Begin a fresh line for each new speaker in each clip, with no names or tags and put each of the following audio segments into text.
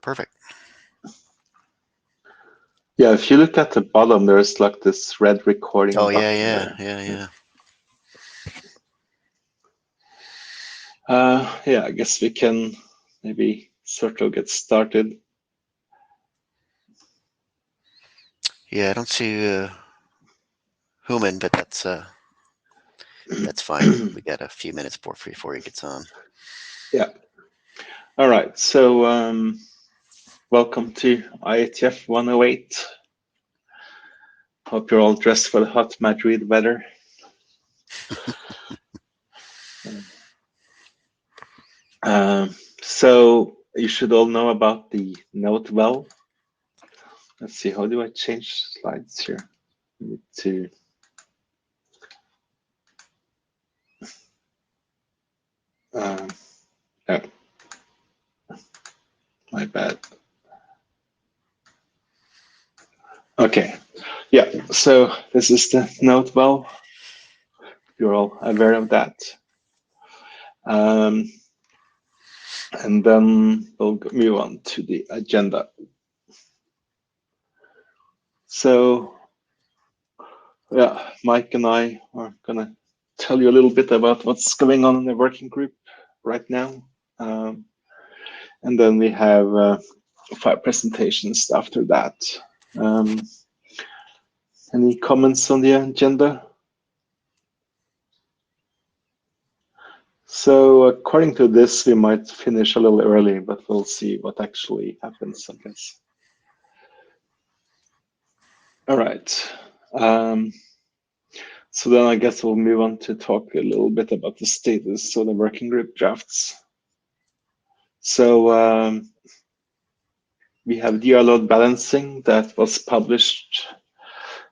perfect.
Yeah, if you look at the bottom, there's like this red recording.
Oh,
button
yeah.
Yeah, I guess we can maybe sort of get started.
Yeah, I don't see Human, but that's fine. We got a few minutes before he gets on.
Yeah. All right. So welcome to IETF 108. Hope you're all dressed for the hot Madrid weather. So you should all know about the note well. Let's see, how do I change slides here? I need to. Oh, my bad. Okay, yeah, so this is the note well. You're all aware of that. And then we'll move on to the agenda. So, yeah, Mike and I are gonna tell you a little bit about what's going on in the working group right now. And then we have 5 presentations after that. Any comments on the agenda? So according to this, we might finish a little early, but we'll see what actually happens, I guess. All right. So then I guess we'll move on to talk a little bit about the status of the working group drafts. So we have DR load balancing that was published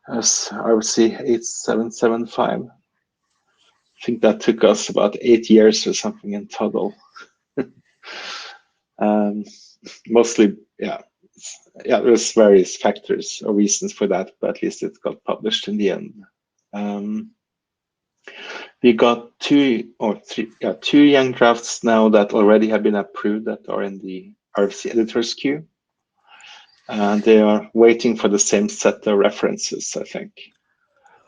as RC 8775. I think that took us about 8 years or something in total. Mostly, yeah, there's various factors or reasons for that, but at least it got published in the end. We got two young drafts now that already have been approved that are in the RFC editors queue. And they are waiting for the same set of references, I think.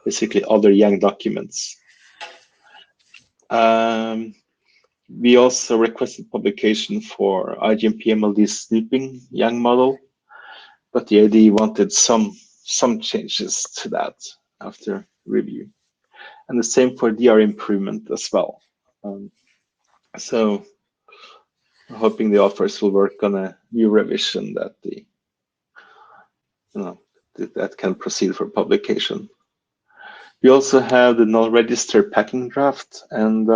Basically, other young documents. We also requested publication for IGMP-MLD snooping young model, but the AD wanted some changes to that after review. And the same for DR improvement as well. So I'm hoping the authors will work on a new revision that that can proceed for publication. We also have the non-registered packing draft, and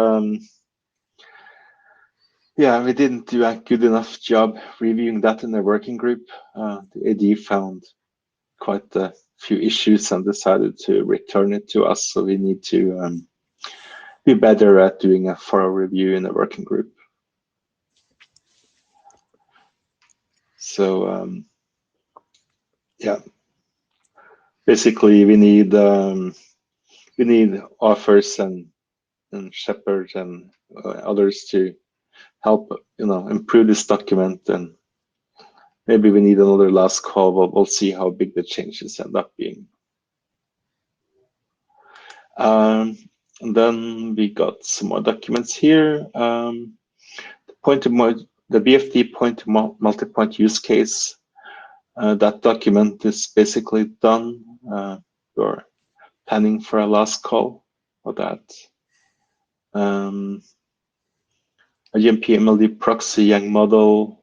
yeah, we didn't do a good enough job reviewing that in the working group. The AD found quite a few issues and decided to return it to us, so we need to be better at doing a thorough review in the working group. So yeah, basically we need authors and Shepard and others to help improve this document, and maybe we need another last call, but we'll see how big the changes end up being. And then we got some more documents here. The BFD point to multi-point use case. That document is basically done. We're planning for a last call for that. IGMP-MLD proxy young model,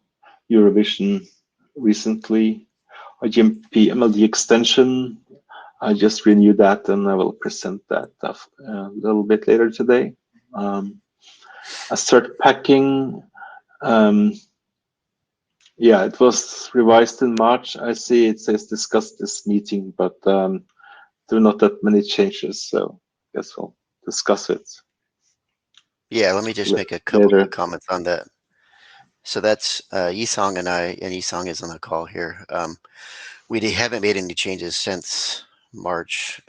Eurovision recently. IGMP-MLD extension, I just renewed that and I will present that a little bit later today. Assert packing, yeah, it was revised in March. I see it says discuss this meeting, but there are not that many changes, so I guess we'll discuss it.
Yeah, let me just make a couple of comments on that. So that's Yisong and I, and Yisong is on the call here. We haven't made any changes since March.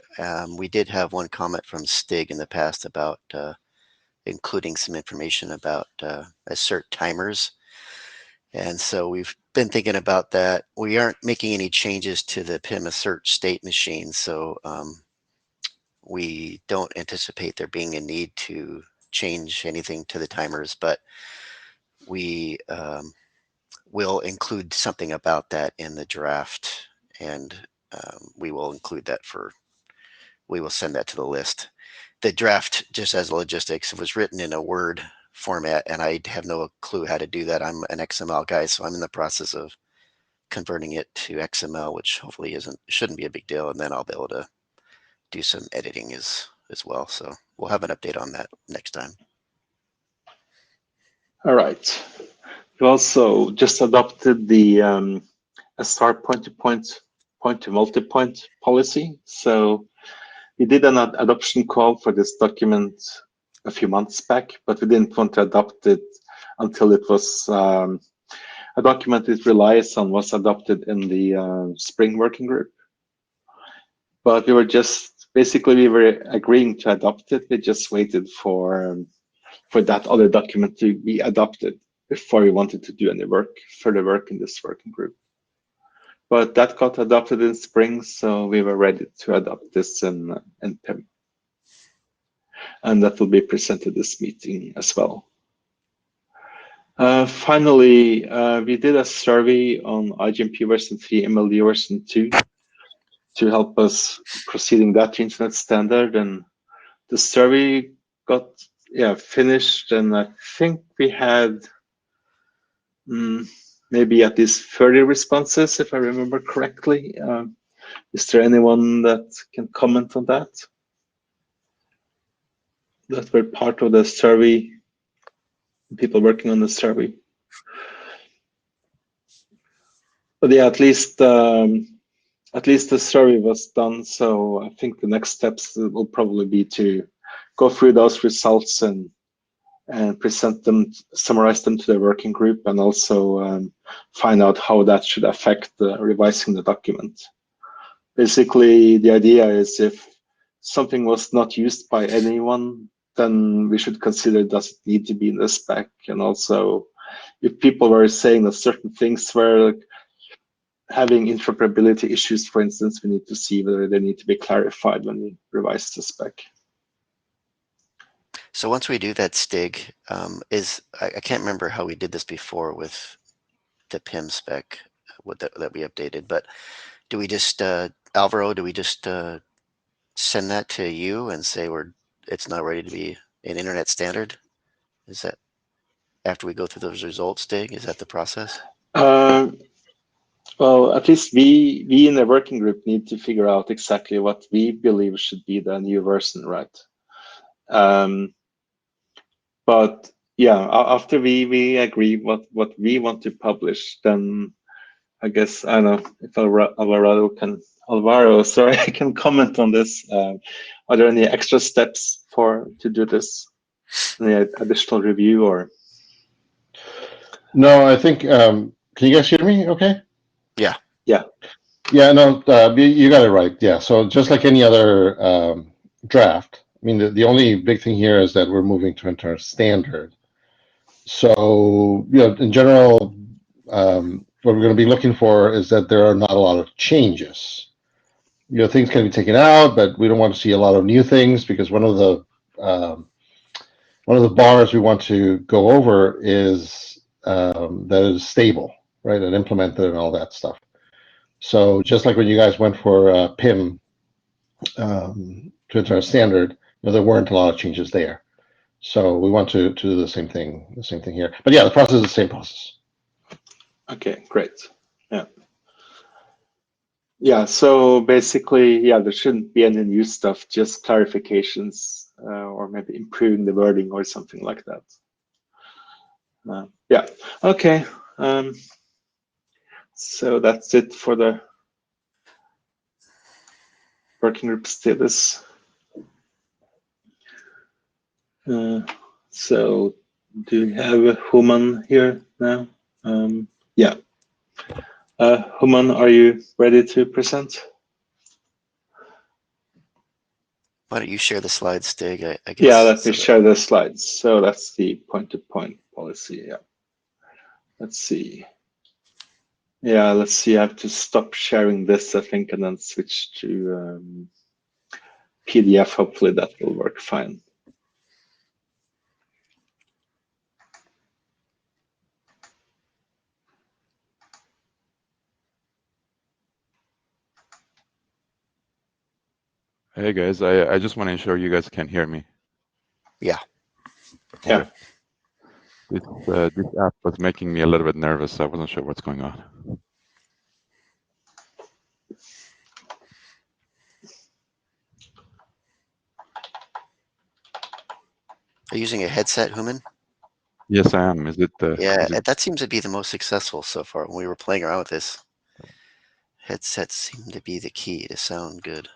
We did have one comment from Stig in the past about including some information about assert timers. And so we've been thinking about that. We aren't making any changes to the PIM assert state machine, so we don't anticipate there being a need to change anything to the timers, but we will include something about that in the draft, and we will include that we will send that to the list. The draft, just as logistics, was written in a Word format, and I have no clue how to do that. I'm an XML guy, so I'm in the process of converting it to XML, which hopefully shouldn't be a big deal, and then I'll be able to do some editing as well. So we'll have an update on that next time.
All right. We also just adopted the SR point-to-point, point-to-multipoint policy. So we did an adoption call for this document a few months back, but we didn't want to adopt it until it was a document it relies on was adopted in the Spring Working Group. But we were we were agreeing to adopt it. We just waited for that other document to be adopted before we wanted to do any further work in this working group. But that got adopted in spring, so we were ready to adopt this in PIM. And that will be presented this meeting as well. Finally, we did a survey on IGMP version 3, MLD version 2 to help us proceeding that to Internet standard. And the survey got finished, and I think we had maybe at least 30 responses, if I remember correctly. Is there anyone that can comment on that? That were part of the survey, people working on the survey. But yeah, at least the survey was done. So I think the next steps will probably be to go through those results and present them, summarize them to the working group, and also find out how that should affect revising the document. Basically, the idea is if something was not used by anyone, then we should consider, does it need to be in the spec? And also, if people were saying that certain things were having interoperability issues, for instance, we need to see whether they need to be clarified when we revise the spec.
So once we do that, Stig, I can't remember how we did this before with the PIM spec that we updated, but do we just, Alvaro, do we just send that to you and say it's not ready to be an internet standard? Is that after we go through those results, Stig? Is that the process?
Well, at least we in the working group need to figure out exactly what we believe should be the new version, right? But yeah, after we agree what we want to publish, then I guess, I don't know if Alvaro, sorry, can comment on this. Are there any extra steps to do this? Any additional review or?
No, I think, can you guys hear me okay?
Yeah.
Yeah, no, you got it right. Yeah, so just like any other draft, I mean, the only big thing here is that we're moving to internet standard. So, in general, what we're going to be looking for is that there are not a lot of changes. Things can be taken out, but we don't want to see a lot of new things, because one of the bars we want to go over is that is stable, right, and implemented and all that stuff. So just like when you guys went for PIM to internet standard, there weren't a lot of changes there. So we want to do the same thing here. But yeah, the process is the same process.
Okay, great. Yeah, so basically, there shouldn't be any new stuff, just clarifications or maybe improving the wording or something like that. Yeah, okay. So that's it for the working group status. So do we have Human here now? Yeah. Human, are you ready to present?
Why don't you share the slides, Stig? I guess.
Yeah, let me share the slides. So that's the point-to-point policy. Yeah. Let's see. Yeah, let's see. I have to stop sharing this, I think, and then switch to PDF. Hopefully that will work fine.
Hey guys, I just want to ensure you guys can hear me.
Yeah.
Yeah.
This app was making me a little bit nervous. So I wasn't sure what's going on.
Are you using a headset, Human?
Yes, I am. Is it?
Yeah,
Is it...
that seems to be the most successful so far. When we were playing around with this, headsets seem to be the key to sound good.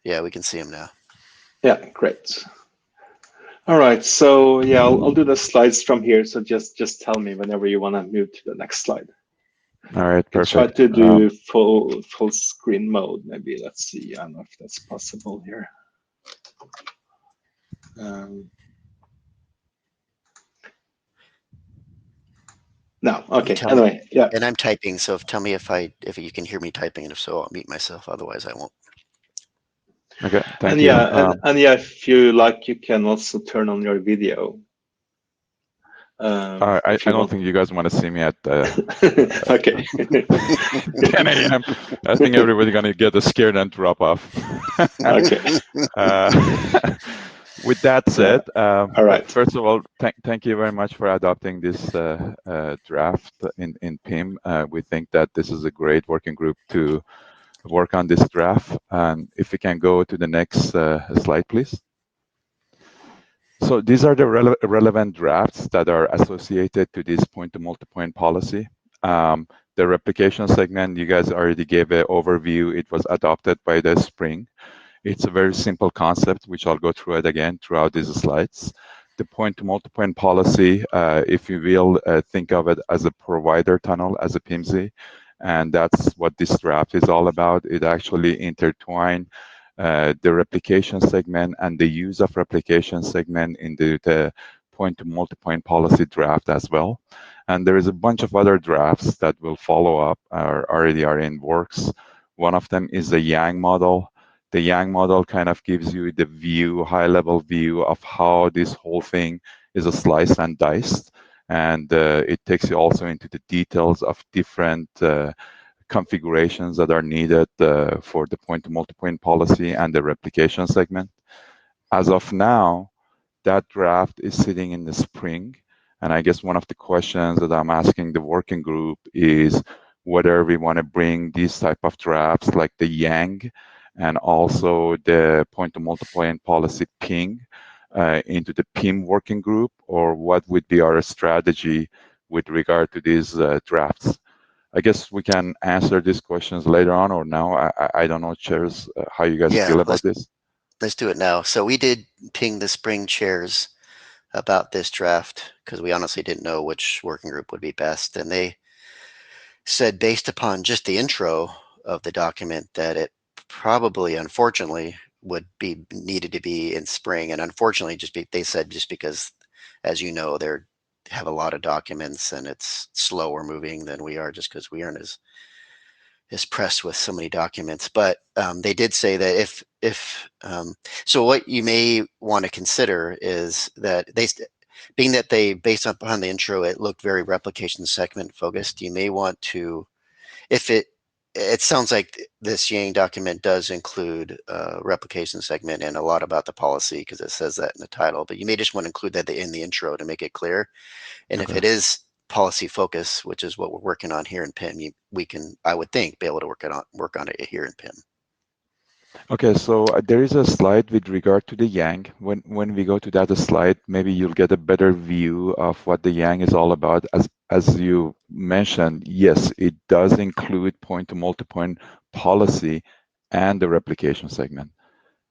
Yeah, we can see him now.
Yeah, great. All right, so yeah, I'll do the slides from here. So just tell me whenever you want to move to the next slide.
All right, perfect.
Try to do full screen mode. Maybe let's see. I don't know if that's possible here. No, okay. Anyway, yeah.
And I'm typing, so tell me if you can hear me typing, and if so, I'll mute myself. Otherwise, I won't.
Okay, thank
and
you.
Yeah, and yeah, if you like, you can also turn on your video.
I don't think you guys want to see me at
okay.
10 a.m. I think everybody's gonna get scared and drop off.
Okay.
With that said,
all right.
First of all, thank you very much for adopting this draft in PIM. We think that this is a great working group to work on this draft. And if we can go to the next slide, please. So these are the relevant drafts that are associated to this point-to-multipoint policy. The replication segment, you guys already gave an overview. It was adopted by the spring. It's a very simple concept, which I'll go through it again throughout these slides. The point-to-multipoint policy, if you will, think of it as a provider tunnel, as a PIMZ, and that's what this draft is all about. It actually intertwines the replication segment and the use of replication segment in the point-to-multipoint policy draft as well. And there is a bunch of other drafts that will follow up or already are in works. One of them is the Yang model. The Yang model kind of gives you the view, high-level view of how this whole thing is a slice and diced. And it takes you also into the details of different configurations that are needed for the point-to-multipoint policy and the replication segment. As of now, that draft is sitting in the spring. And I guess one of the questions that I'm asking the working group is whether we want to bring these type of drafts like the Yang and also the point-to-multipoint policy ping into the PIM working group, or what would be our strategy with regard to these drafts. I guess we can answer these questions later on or now. I don't know, chairs, how you guys feel about this.
Let's do it now. So we did ping the spring chairs about this draft because we honestly didn't know which working group would be best. And they said, based upon just the intro of the document, that it probably, unfortunately, would be needed to be in spring. And unfortunately, they said just because, as you know, they have a lot of documents and it's slower moving than we are, just because we aren't as pressed with so many documents. But they did say that so what you may want to consider is that being that they, based upon the intro, it looked very replication segment focused, you may want to, if it sounds like this Yang document does include replication segment and a lot about the policy because it says that in the title, but you may just want to include that in the intro to make it clear. And if it is policy focus, which is what we're working on here in PIM, we can, I would think, be able to work on it here in PIM.
Okay, so there is a slide with regard to the Yang. When we go to that slide, maybe you'll get a better view of what the Yang is all about. As you mentioned, yes, it does include point-to-multipoint policy and the replication segment.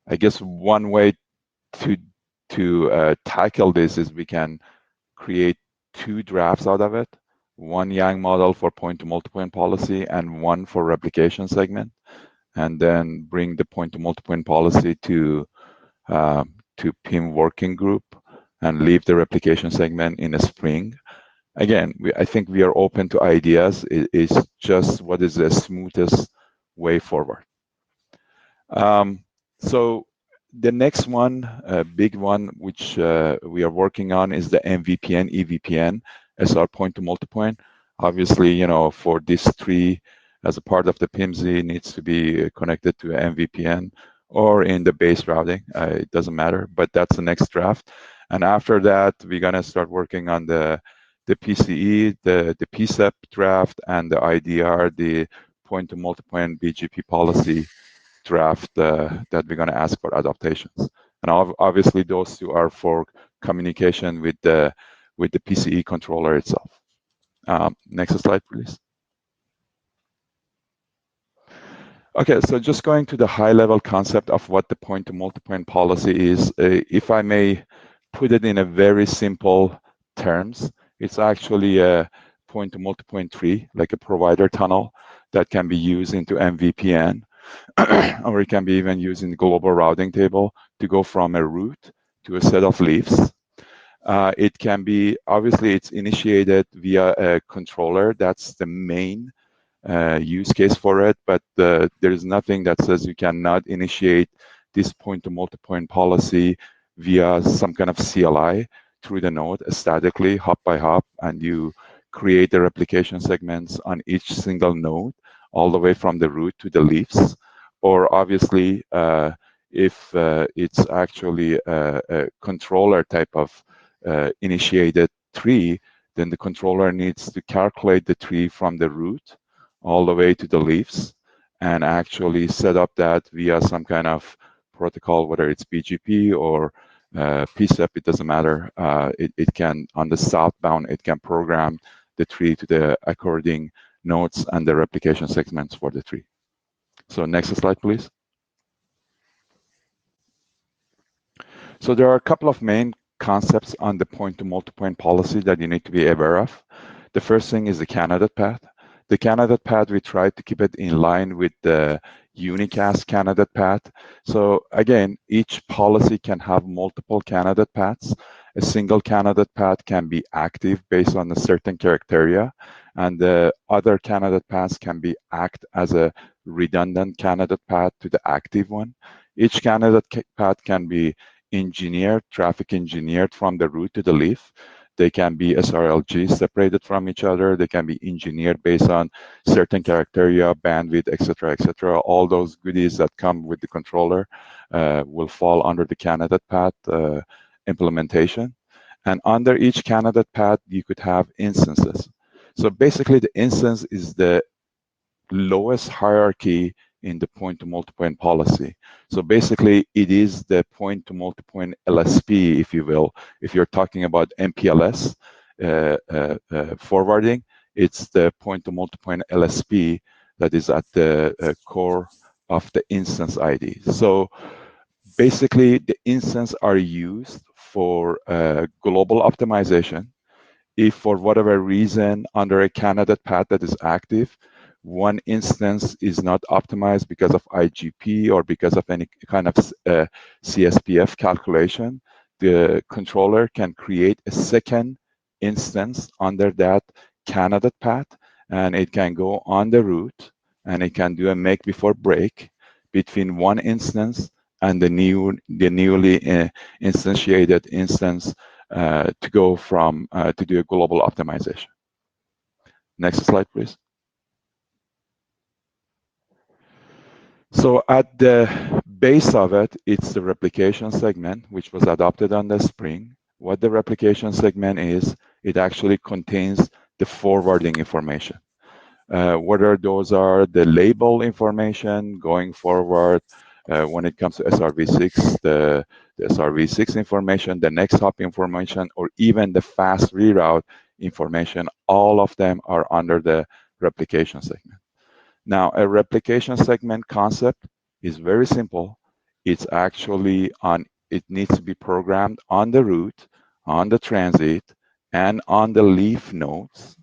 I guess one way to tackle this is we can create two drafts out of it. One Yang model for point-to-multipoint policy and one for replication segment, and then bring the point-to-multipoint policy to to PIM working group and leave the replication segment in a spring. Again, I think we are open to ideas. It's just what is the smoothest way forward. So the next one, big one, which we are working on is the MVPN, EVPN, SR point-to-multipoint. Obviously, you know, for this tree, as a part of the PIMZ, needs to be connected to MVPN or in the base routing. It doesn't matter, but that's the next draft. And after that, we're gonna start working on the PCE, the PSEP draft, and the IDR, the point-to-multipoint BGP policy draft that we're going to ask for adaptations. And obviously, those two are for communication with the PCE controller itself. Next slide, please. Okay, so just going to the high-level concept of what the point-to-multipoint policy is, if I may put it in a very simple terms, it's actually a point-to-multipoint tree, like a provider tunnel that can be used into MVPN, or it can be even used in the global routing table to go from a route to a set of leaves. It can be, obviously, it's initiated via a controller. That's the main use case for it, but there is nothing that says you cannot initiate this point-to-multipoint policy via some kind of CLI through the node statically, hop by hop, and you create the replication segments on each single node, all the way from the root to the leaves. Or obviously, if it's actually a controller type of initiated tree, then the controller needs to calculate the tree from the root all the way to the leaves and actually set up that via some kind of protocol, whether it's BGP or PSEP, it doesn't matter. It can, on the southbound, it can program the tree to the according nodes and the replication segments for the tree. So next slide, please. So there are a couple of main concepts on the point-to-multipoint policy that you need to be aware of. The first thing is the candidate path. The candidate path, we try to keep it in line with the unicast candidate path. So again, each policy can have multiple candidate paths. A single candidate path can be active based on a certain criteria, and the other candidate paths can be act as a redundant candidate path to the active one. Each candidate path can be engineered, traffic engineered from the root to the leaf. They can be SRLG separated from each other. They can be engineered based on certain criteria, bandwidth, etc. All those goodies that come with the controller will fall under the candidate path implementation. And under each candidate path, you could have instances. So basically, the instance is the lowest hierarchy in the point-to-multipoint policy. So basically, it is the point-to-multipoint LSP, if you will. If you're talking about MPLS forwarding, it's the point-to-multipoint LSP that is at the core of the instance ID. So basically, the instances are used for global optimization. If for whatever reason, under a candidate path that is active, one instance is not optimized because of IGP or because of any kind of CSPF calculation, the controller can create a second instance under that candidate path, and it can go on the route, and it can do a make before break between one instance and the newly instantiated instance to go from to do a global optimization. Next slide, please. So at the base of it, it's the replication segment, which was adopted on the spring. What the replication segment is, it actually contains the forwarding information. Whether those are the label information going forward, when it comes to SRv6, the SRv6 information, the next hop information, or even the fast reroute information, all of them are under the replication segment. Now, a replication segment concept is very simple. It's actually it needs to be programmed on the route, on the transit, and on the leaf nodes.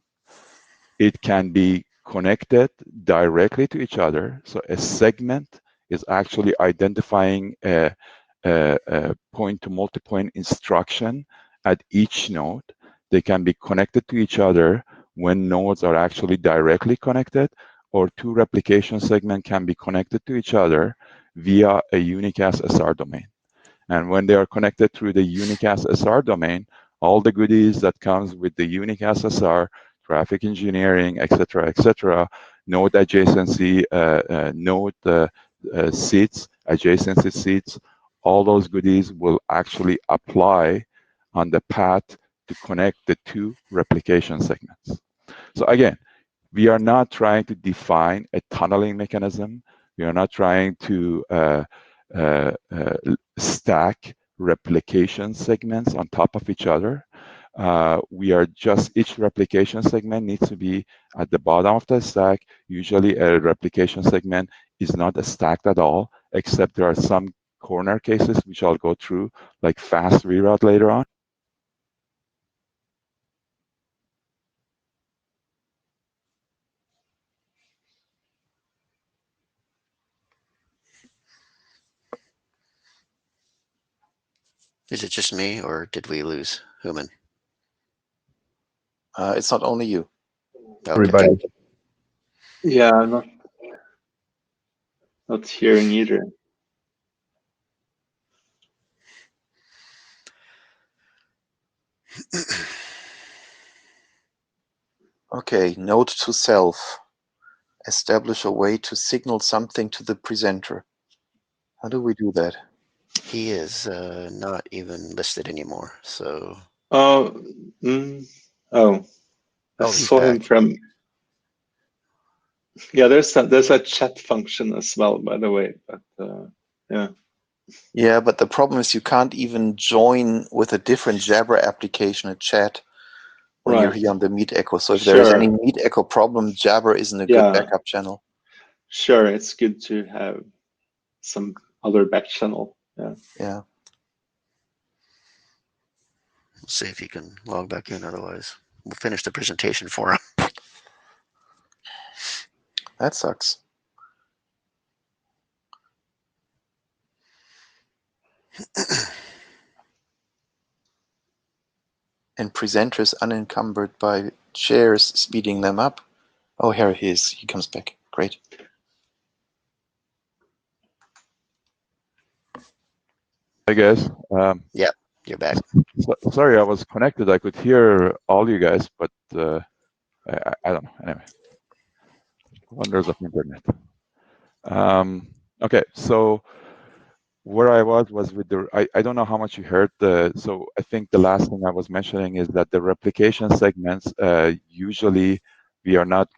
It can be connected directly to each other. So a segment is actually identifying a a point-to-multipoint instruction at each node. They can be connected to each other when nodes are actually directly connected, or two replication segments can be connected to each other via a unicast SR domain. And when they are connected through the unicast SR domain, all the goodies that comes with the unicast SR, traffic engineering, et cetera, node adjacency, node seats, adjacency seats, all those goodies will actually apply on the path to connect the two replication segments. So again, we are not trying to define a tunneling mechanism. We are not trying to stack replication segments on top of each other. We are just, each replication segment needs to be at the bottom of the stack. Usually a replication segment is not stacked at all, except there are some corner cases, which I'll go through, like fast reroute later on.
Is it just me, or did we lose Human?
It's not only you.
Okay.
Everybody.
Yeah, I'm not hearing either.
Okay, note to self. Establish a way to signal something to the presenter. How do we do that?
He is not even listed anymore, so.
Oh, I
he's
saw him
back.
from. Yeah, there's a chat function as well, by the way. But yeah.
Yeah, but the problem is you can't even join with a different Jabber application a chat when you're here on the Meet Echo. So if there is any Meet Echo problem, Jabber isn't a good backup channel.
Sure, it's good to have some other back channel. Yeah.
Yeah.
We'll see if he can log back in. Otherwise, we'll finish the presentation for him.
That sucks. And presenters unencumbered by chairs speeding them up. Oh, here he is. He comes back. Great.
Hey guys.
Yeah, you're back.
Sorry, I was connected. I could hear all you guys, but I don't know. Anyway, wonders of internet. Okay, so where I was with the, I don't know how much you heard. So I think the last thing I was mentioning is that the replication segments, usually we are not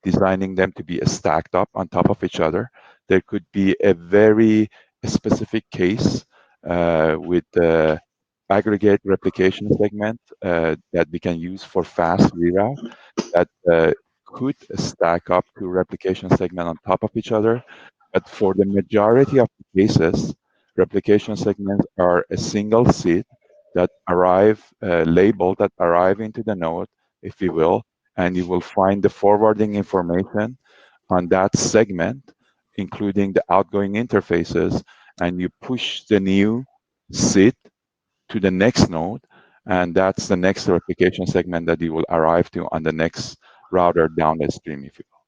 designing them to be stacked up on top of each other. There could be a very specific case with the aggregate replication segment that we can use for fast reroute that could stack up to replication segment on top of each other. But for the majority of the cases, replication segments are a single seed that arrive, labeled that arrive into the node, if you will, and you will find the forwarding information on that segment, including the outgoing interfaces, and you push the new seed to the next node, and that's the next replication segment that you will arrive to on the next router down the stream, if you will.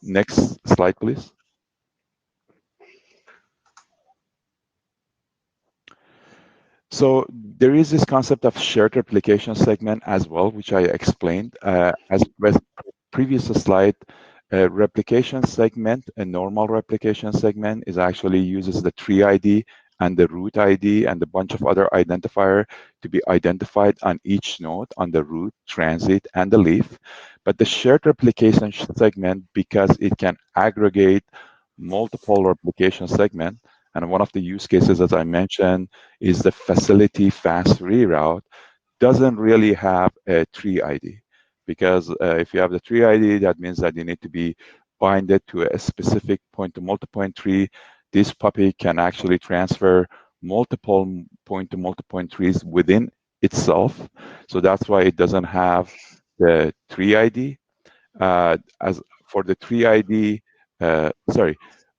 Next slide, please. So there is this concept of shared replication segment as well, which I explained. As with previous slide, a replication segment, a normal replication segment, is actually uses the tree ID and the root ID and a bunch of other identifier to be identified on each node on the root, transit, and the leaf. But the shared replication segment, because it can aggregate multiple replication segment, and one of the use cases, as I mentioned, is the facility fast reroute, doesn't really have a tree ID. Because if you have the tree ID, that means that you need to be binded to a specific point-to-multipoint tree. This puppy can actually transfer multiple point-to-multipoint trees within itself. So that's why it doesn't have the tree ID. As for the tree ID,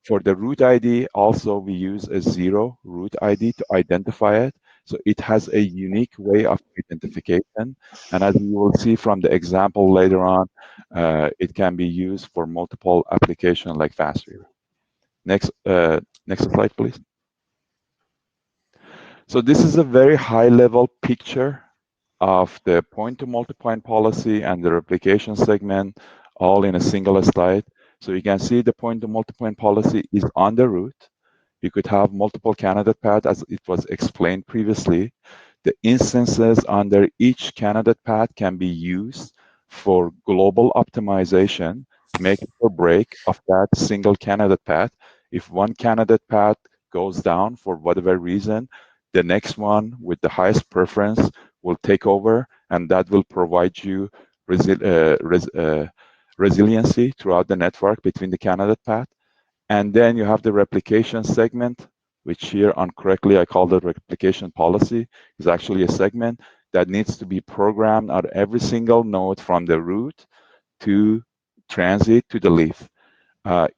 For the root ID, also we use a 0 root ID to identify it. So it has a unique way of identification. And as you will see from the example later on, it can be used for multiple applications like fast reader. Next slide, please. So this is a very high-level picture of the point-to-multipoint policy and the replication segment all in a single slide. So you can see the point-to-multipoint policy is on the root. You could have multiple candidate paths as it was explained previously. The instances under each candidate path can be used for global optimization, make or break of that single candidate path. If one candidate path goes down for whatever reason, the next one with the highest preference will take over, and that will provide you resiliency throughout the network between the candidate path. And then you have the replication segment, which here incorrectly I called it replication policy. Is actually a segment that needs to be programmed on every single node from the root to transit to the leaf.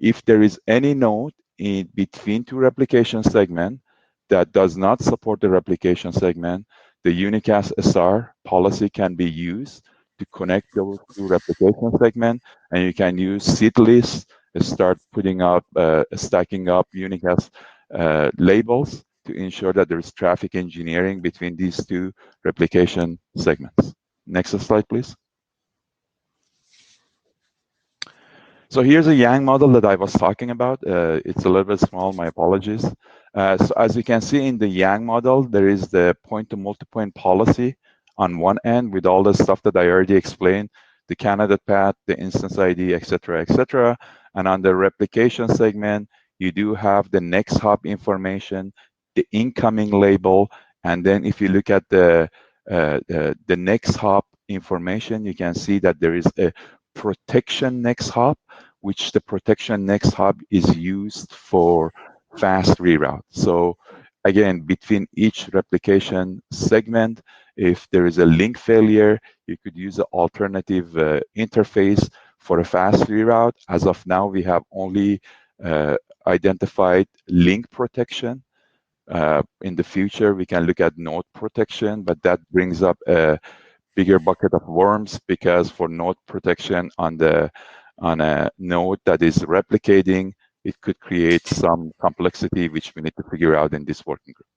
If there is any node in between two replication segments that does not support the replication segment, the unicast SR policy can be used to connect those two replication segments, and you can use seed lists and start putting up, stacking up unicast labels to ensure that there is traffic engineering between these two replication segments. Next slide, please. So here's a Yang model that I was talking about. It's a little bit small, my apologies. So as you can see in the Yang model, there is the point-to-multipoint policy on one end with all the stuff that I already explained, the candidate path, the instance ID, et cetera, and on the replication segment, you do have the next hop information, the incoming label, and then if you look at the next hop information, you can see that there is a protection next hop, which the protection next hop is used for fast reroute. So again, between each replication segment, if there is a link failure, you could use an alternative interface for a fast reroute. As of now, we have only identified link protection. In the future, we can look at node protection, but that brings up a bigger bucket of worms, because for node protection on a node that is replicating, it could create some complexity which we need to figure out in this working group.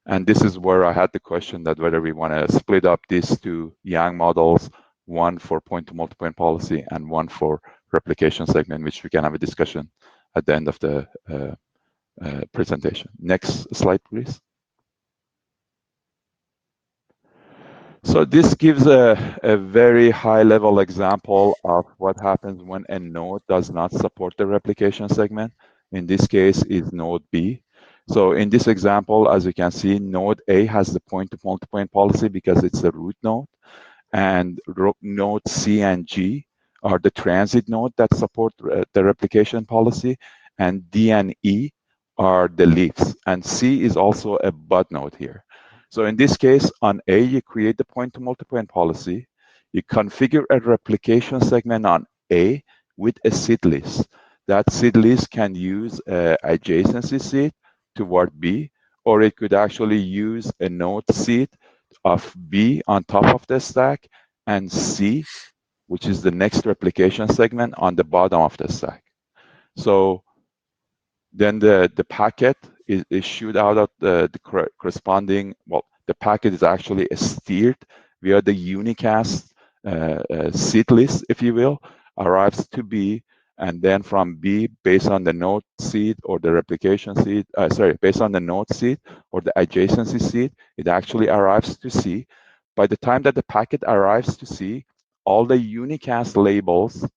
And this is where I had the question that whether we want to split up these two Yang models, one for point-to-multipoint policy and one for replication segment, which we can have a discussion at the end of the presentation. Next slide, please. So this gives a very high-level example of what happens when a node does not support the replication segment. In this case, is node B. So in this example, as you can see, node A has the point-to-multipoint policy because it's a root node, and node C and G are the transit node that support the replication policy, and D and E are the leaves, and C is also a bud node here. So in this case, on A, you create the point-to-multipoint policy. You configure a replication segment on A with a seed list. That seed list can use an adjacency seed toward B, or it could actually use a node seed of B on top of the stack and C, which is the next replication segment, on the bottom of the stack. So then the packet is issued out of the corresponding, well, the packet is actually steered via the unicast seed list, if you will, arrives to B, and then from B, based on the node seed or the replication seed, based on the node seed or the adjacency seed, it actually arrives to C. By the time that the packet arrives to C, all the unicast labels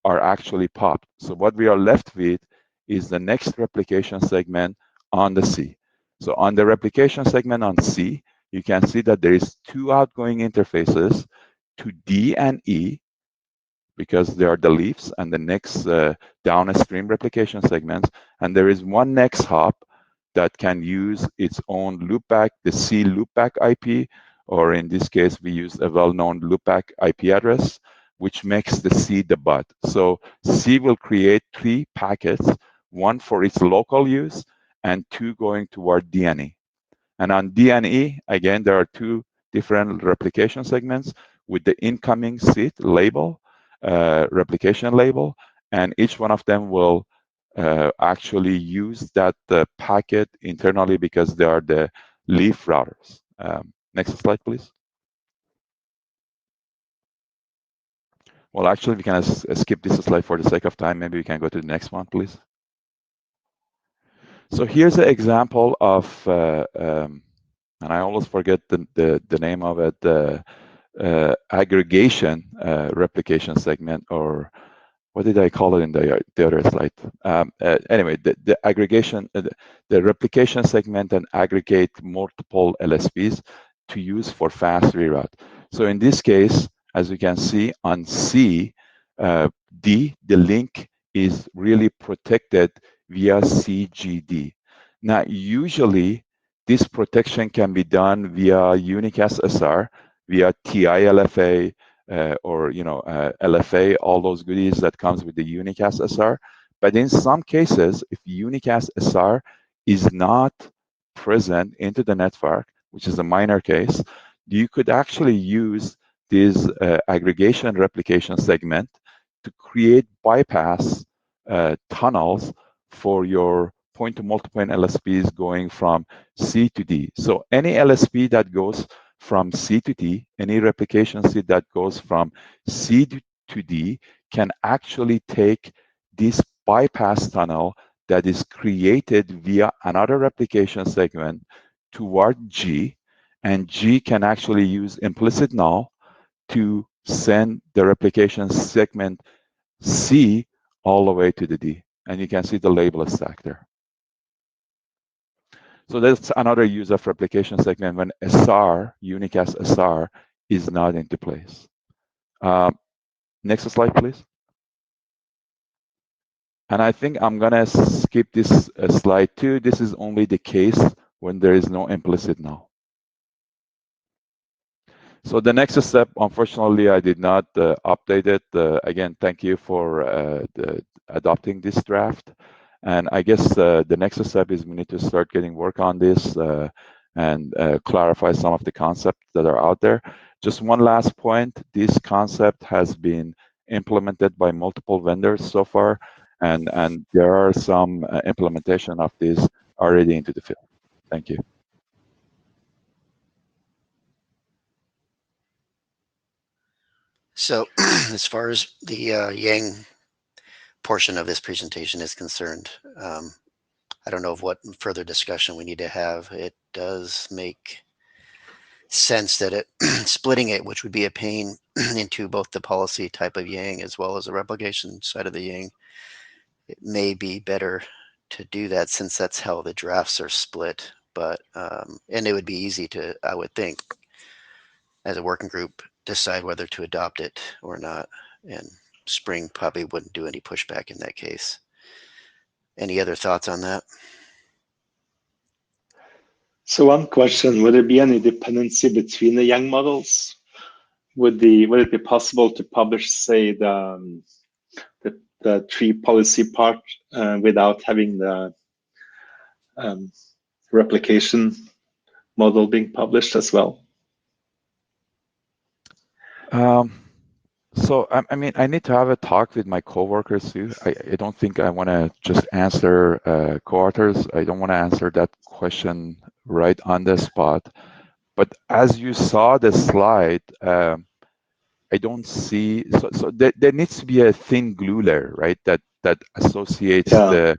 are actually popped. So what we are left with is the next replication segment on the C. So on the replication segment on C, you can see that there is two outgoing interfaces to D and E, because they are the leaves and the next downstream replication segments. And there is one next hop that can use its own loopback, the C loopback IP, or in this case, we use a well-known loopback IP address. which makes the C the bud. So C will create 3 packets, 1 for its local use and 2 going toward DNE. And on DNE, again, there are 2 different replication segments with the incoming seed label, replication label, and each one of them will actually use that packet internally because they are the leaf routers. Next slide, please. Well, actually, we can skip this slide for the sake of time. Maybe we can go to the next one, please. So here's an example of, and I always forget the name of it, aggregation replication segment, or what did I call it in the other slide? Anyway, the aggregation, the replication segment and aggregate multiple LSPs to use for fast reroute. So in this case, as you can see on C, D, the link is really protected via CGD. Now, usually this protection can be done via unicast SR, via TI-LFA, or LFA, all those goodies that comes with the unicast SR. But in some cases, if unicast SR is not present into the network, which is a minor case, you could actually use this aggregation replication segment to create bypass tunnels for your point-to-multipoint LSPs going from C to D. So any LSP that goes from C to D, any replication seed that goes from C to D can actually take this bypass tunnel that is created via another replication segment toward G, and G can actually use implicit null to send the replication segment C all the way to the D. And you can see the label is stacked there. So that's another use of replication segment when SR, unicast SR, is not into place. Next slide, please. And I think I'm gonna skip this slide too. This is only the case when there is no implicit null. So the next step, unfortunately, I did not update it. Again, thank you for adopting this draft. And I guess the next step is we need to start getting work on this and clarify some of the concepts that are out there. Just one last point, this concept has been implemented by multiple vendors so far, and there are some implementation of this already into the field. Thank you.
So as far as the Yang portion of this presentation is concerned, I don't know of what further discussion we need to have. It does make sense that splitting it, which would be a pain, into both the policy type of Yang as well as the replication side of the Yang, it may be better to do that since that's how the drafts are split. But and it would be easy to, I would think, as a working group, decide whether to adopt it or not. And Spring probably wouldn't do any pushback in that case. Any other thoughts on that?
So one question, would there be any dependency between the Yang models? Would it be possible to publish, say, the tree policy part without having the replication model being published as well?
So, I mean, I need to have a talk with my coworkers too. I don't think I want to just answer co-authors. I don't want to answer that question right on the spot. But as you saw the slide, I don't see, so there needs to be a thin glue layer, right? That associates the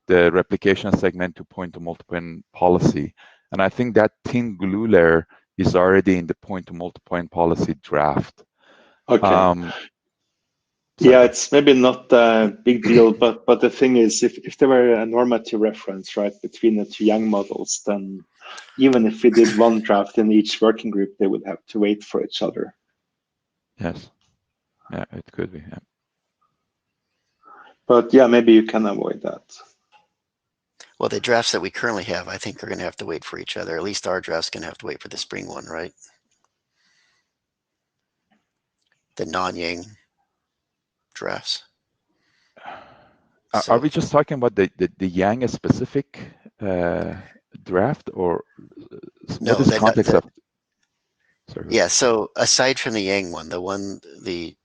replication segment to point-to-multipoint policy. And I think that thin glue layer is already in the point-to-multipoint policy draft.
Okay. Yeah, it's maybe not a big deal, but the thing is, if there were a normative reference, right, between the two Yang models, then even if we did one draft in each working group, they would have to wait for each other.
Yes. Yeah, it could be. Yeah.
But yeah, maybe you can avoid that.
Well, the drafts that we currently have, I think, are going to have to wait for each other. At least our draft's going to have to wait for the Spring one, right? The non-Yang drafts.
Are we just talking about the Yang specific draft, or
no,
what is the context of? Sorry.
Yeah, so aside from the Yang one, the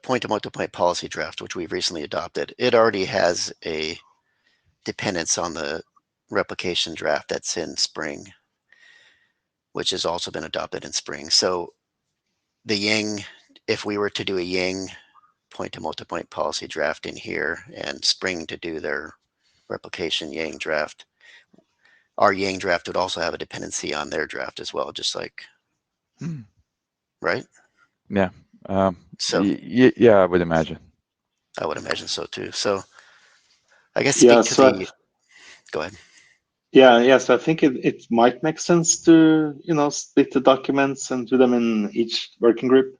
point-to-multipoint policy draft, which we've recently adopted, it already has a dependence on the replication draft that's in Spring, which has also been adopted in Spring. So the Yang, if we were to do a Yang point-to-multipoint policy draft in here and Spring to do their replication Yang draft, our Yang draft would also have a dependency on their draft as well, just like, right?
Yeah.
So
yeah, I would imagine.
I would imagine so too. So I guess
Yeah,
speak to go ahead.
Yeah, so I think it might make sense to, split the documents and do them in each working group.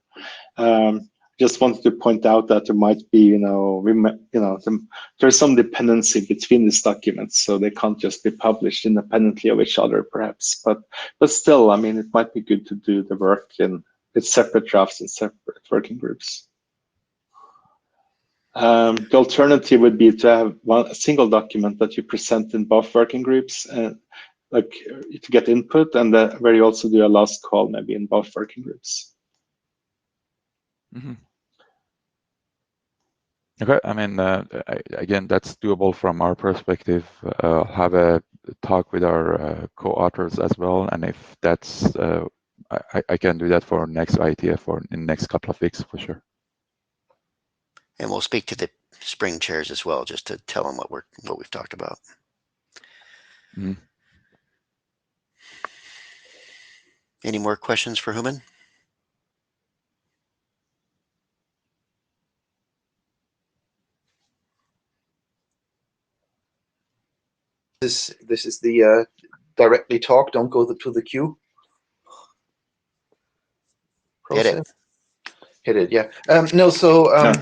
Just wanted to point out that there might be, there's some dependency between these documents, so they can't just be published independently of each other, perhaps. But still, I mean, it might be good to do the work with separate drafts in separate working groups. The alternative would be to have a single document that you present in both working groups, like to get input, and where you also do a last call maybe in both working groups.
Mm-hmm. Okay, I mean, again, that's doable from our perspective. Have a talk with our co-authors as well, and if that's, I can do that for next IETF or in the next couple of weeks for sure.
And we'll speak to the Spring chairs as well, just to tell them what we've talked about.
Mm-hmm.
Any more questions for Human?
This is the directly talk. Don't go to the queue. Process. Hit it. Yeah. No. So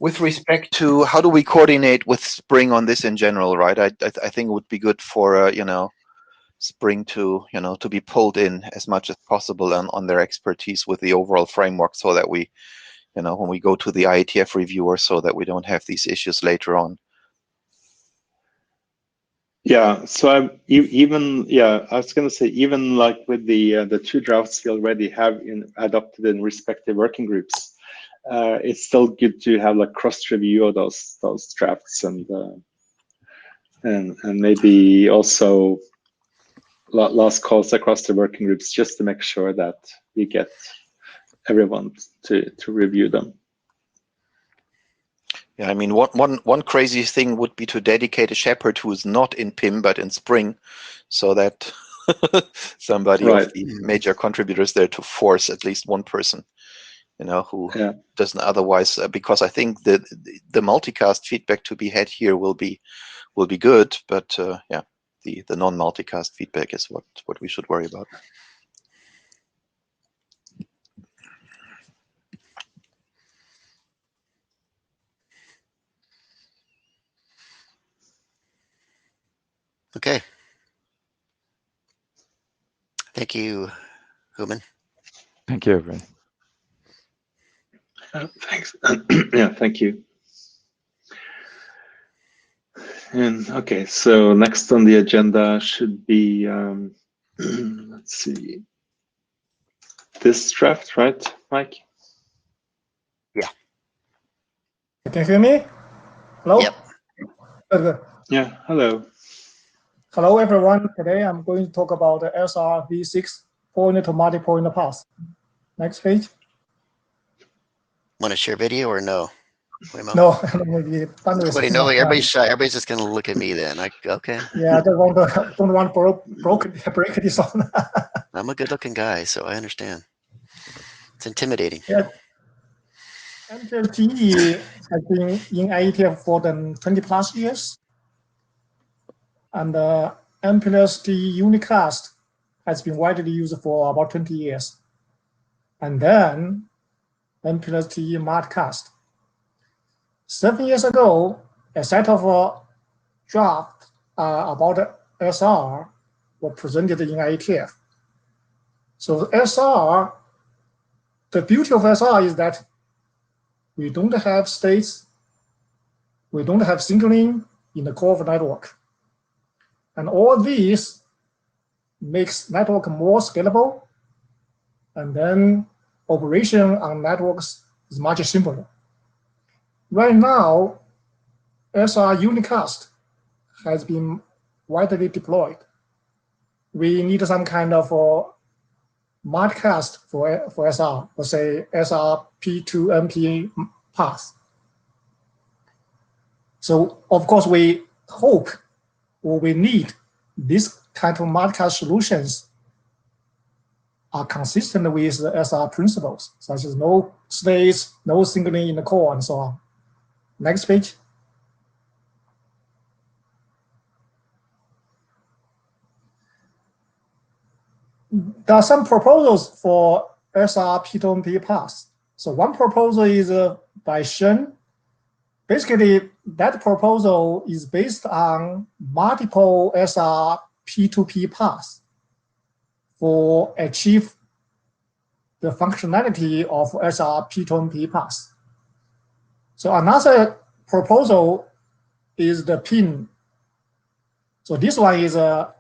with respect to how do we coordinate with Spring on this in general, right? I think it would be good for Spring to to be pulled in as much as possible on their expertise with the overall framework, so that we when we go to the IETF reviewer, so that we don't have these issues later on.
Yeah, so I was going to say, even like with the two drafts we already have adopted in respective working groups, it's still good to have like cross review of those drafts and maybe also last calls across the working groups, just to make sure that we get everyone to review them.
Yeah, I mean, one crazy thing would be to dedicate a shepherd who is not in PIM but in Spring, so that somebody of the major contributors there to force at least one person, who doesn't otherwise. Because I think the multicast feedback to be had here will be good, but the non-multicast feedback is what we should worry about.
Okay. Thank you, Human.
Thank you, everyone.
Thanks. Yeah, thank you. And okay, so next on the agenda should be, let's see, this draft, right, Mike?
Yeah.
Can you hear me? Hello?
Yep.
Good.
Yeah, hello.
Hello, everyone. Today I'm going to talk about the SR v6 point to multi-point pass. Next page.
Want to share video or no?
No, maybe
nobody. No, everybody's shy. Everybody's just going to look at me then. Okay.
Yeah, I don't want to break this on.
I'm a good-looking guy, so I understand. It's intimidating.
Yeah. MPLTE has been in IETF for 20 plus years. And MPLT unicast has been widely used for about 20 years. And then MPLT multicast. 7 years ago, a set of draft about SR were presented in IETF. So SR, the beauty of SR is that We don't have states. We don't have signaling in the core of the network. And all these makes network more scalable, and then operation on networks is much simpler. Right now, SR unicast has been widely deployed. We need some kind of multicast for SR, or say SR P2MP path. So of course we hope or we need this kind of multicast solutions are consistent with the SR principles, such as no states, no signaling in the core, and so on. Next page. There are some proposals for SR P2MP path. So one proposal is by Shen. Basically, that proposal is based on multiple SR P2P paths for achieve the functionality of SR P2MP path. So another proposal is the PIM. So this one is a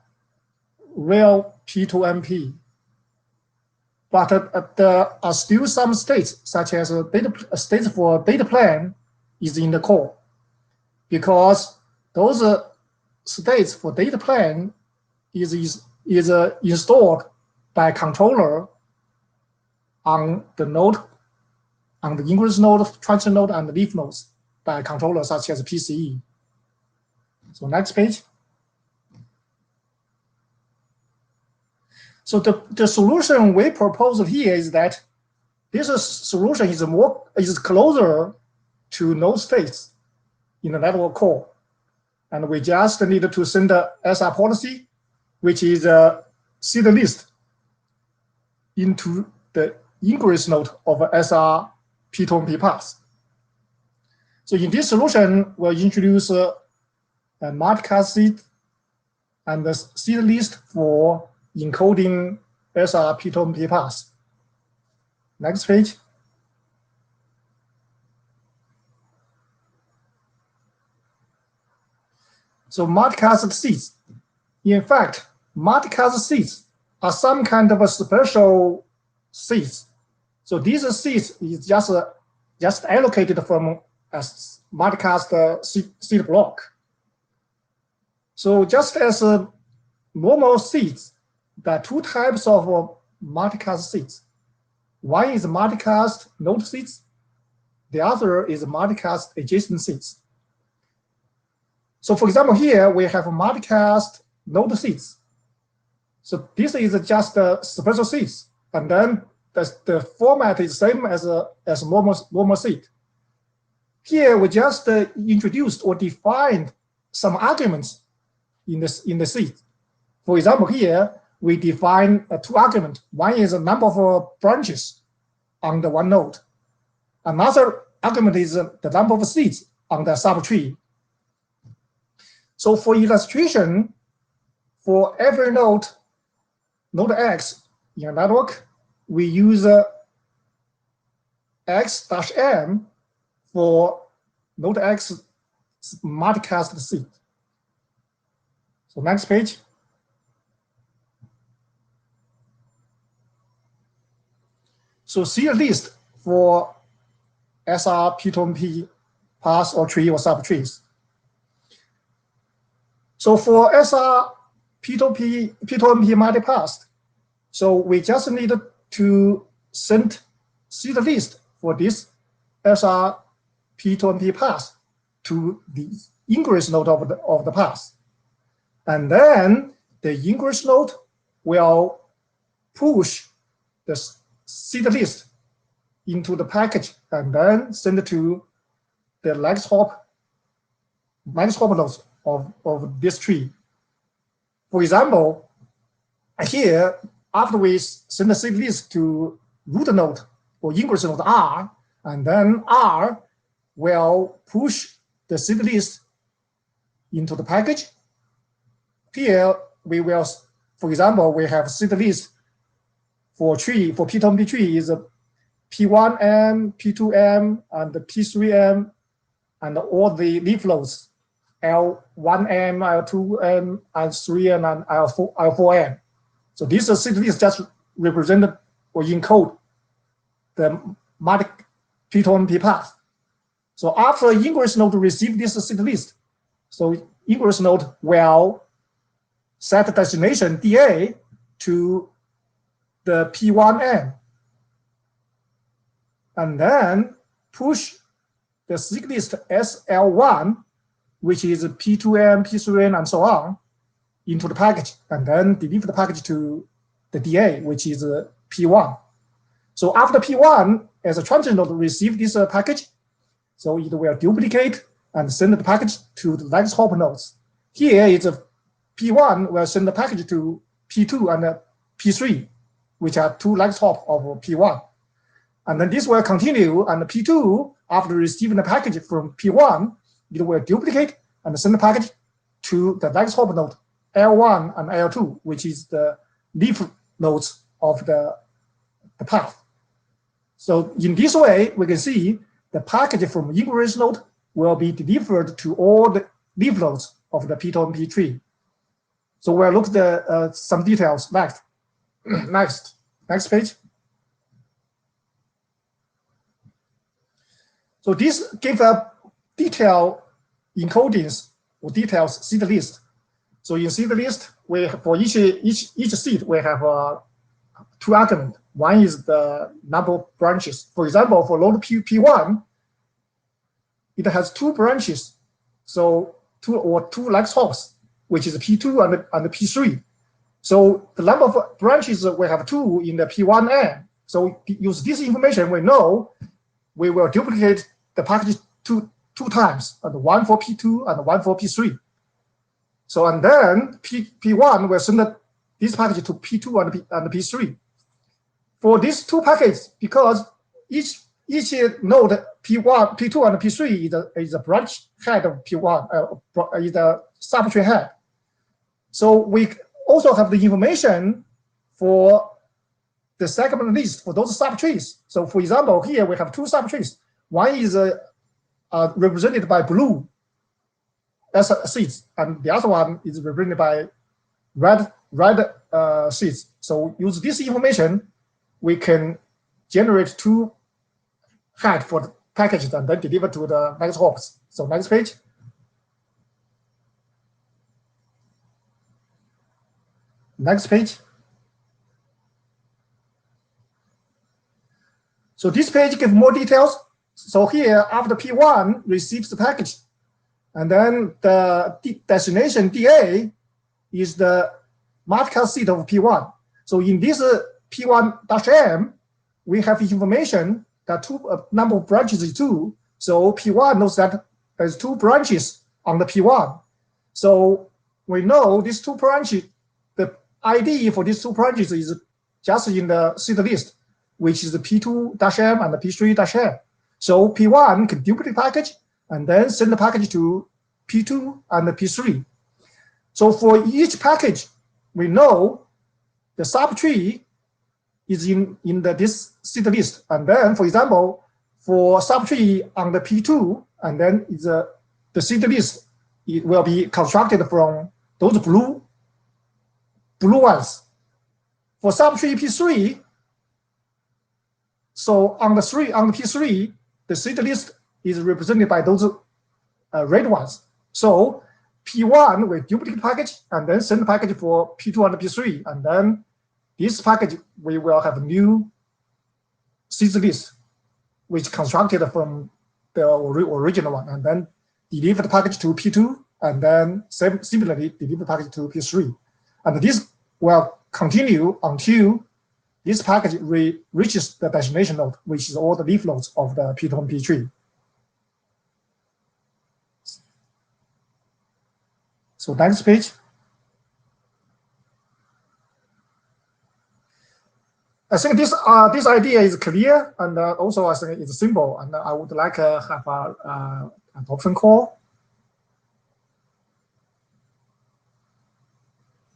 real P2MP. But there are still some states, such as states for data plan is in the core, because those states for data plan is installed by controller on the node, on the ingress node, transfer node, and the leaf nodes by controller such as PCE. So next page. So the solution we propose here is that this solution is closer to node states in the network core, and we just need to send the SR policy, which is a seed list, into the ingress node of SR P2MP path. So in this solution, we'll introduce a multicast seed and the seed list for encoding SR P2MP path. Next page. So multicast seeds. In fact, multicast seeds are some kind of a special seeds. So these seeds is just allocated from a multicast seed block. So just as normal seeds, there are two types of multicast seeds. One is multicast node seeds. The other is multicast adjacent seeds. So for example, here we have multicast node seeds. So this is just special seeds, and then the format is same as normal seed. Here we just introduced or defined some arguments in the seed. For example, here we define two arguments. One is the number of branches on the one node. Another argument is the number of seeds on the subtree. So for illustration, for every node X in a network, we use x-m for node X multicast seed. So next page. So seed list for SR P2MP path or tree or subtrees. So for SR P2MP multipath, so we just need to send seed list for this SR P2MP path to the ingress node of the path. And then the ingress node will push the seed list into the package and then send it to the next hop nodes of this tree. For example, here, after we send the seed list to root node or ingress node R, and then R will push the seed list into the package. Here, we will, for example, we have seed list for tree, for P2MP tree is P1M, P2M, and the P3M, and all the leaf nodes, L1M, L2M, L3M, and L4M. So this seed list just represented or encode the multi-P2M path. So after ingress node receive this seed list, so ingress node will set the destination DA to the P1M, and then push the seed list SL1, which is P2M, P3M, and so on, into the package, and then deliver the package to the DA, which is P1. So after P1, as a transit node receive this package, so it will duplicate and send the package to the next hop nodes. Here is a P1 will send the package to P2 and P3, which are two next hop of P1. And then this will continue, and P2, after receiving the package from P1, it will duplicate and send the package to the next hop node, L1 and L2, which is the leaf nodes of the path. So in this way, we can see the package from ingress node will be delivered to all the leaf nodes of the P2M tree. So we'll look at some details next. Next page. So this gives a detailed encodings or details seed list. So in seed list, we have, for each seed we have two arguments. One is the number of branches. For example, for node P1, it has two branches, so two next hops, which is P2 and P3. So the number of branches we have two in the P1M. So use this information, we know we will duplicate the package two times, and one for P2 and one for P3. So and then P1 will send this package to P2 and P3. For these two packages, because each node P1, P2, and P3 is a branch head of P1, is a subtree head. So we also have the information for the segment list for those subtrees. So for example, here we have two subtrees. One is represented by blue as seeds, and the other one is represented by red seeds. So use this information, we can generate two head for the package and then deliver to the next hops. So next page. Next page. So this page gives more details. So here, after P1 receives the package, and then the destination DA is the multi seed of P1. So in this P1-M, we have information that number of branches is 2. So P1 knows that there's 2 branches on the P1. So we know these 2 branches, the ID for these 2 branches is just in the seed list, which is the P2-M and the P3-M. So P1 can duplicate the package and then send the package to P2 and the P3. So for each package, we know the subtree is in this seed list. And then, for example, for subtree on the P2, and then the seed list, it will be constructed from those blue ones. For subtree P3, so on the P3, the seed list is represented by those red ones. So P1 will duplicate the package and then send the package for P2 and P3, and then this package we will have a new seed list, which constructed from the original one, and then deliver the package to P2, and then similarly deliver the package to P3, and this will continue until this package reaches the destination node, which is all the leaf nodes of the P2 tree. So next page. I think this idea is clear, and also I think it's simple, and I would like to have an adoption call.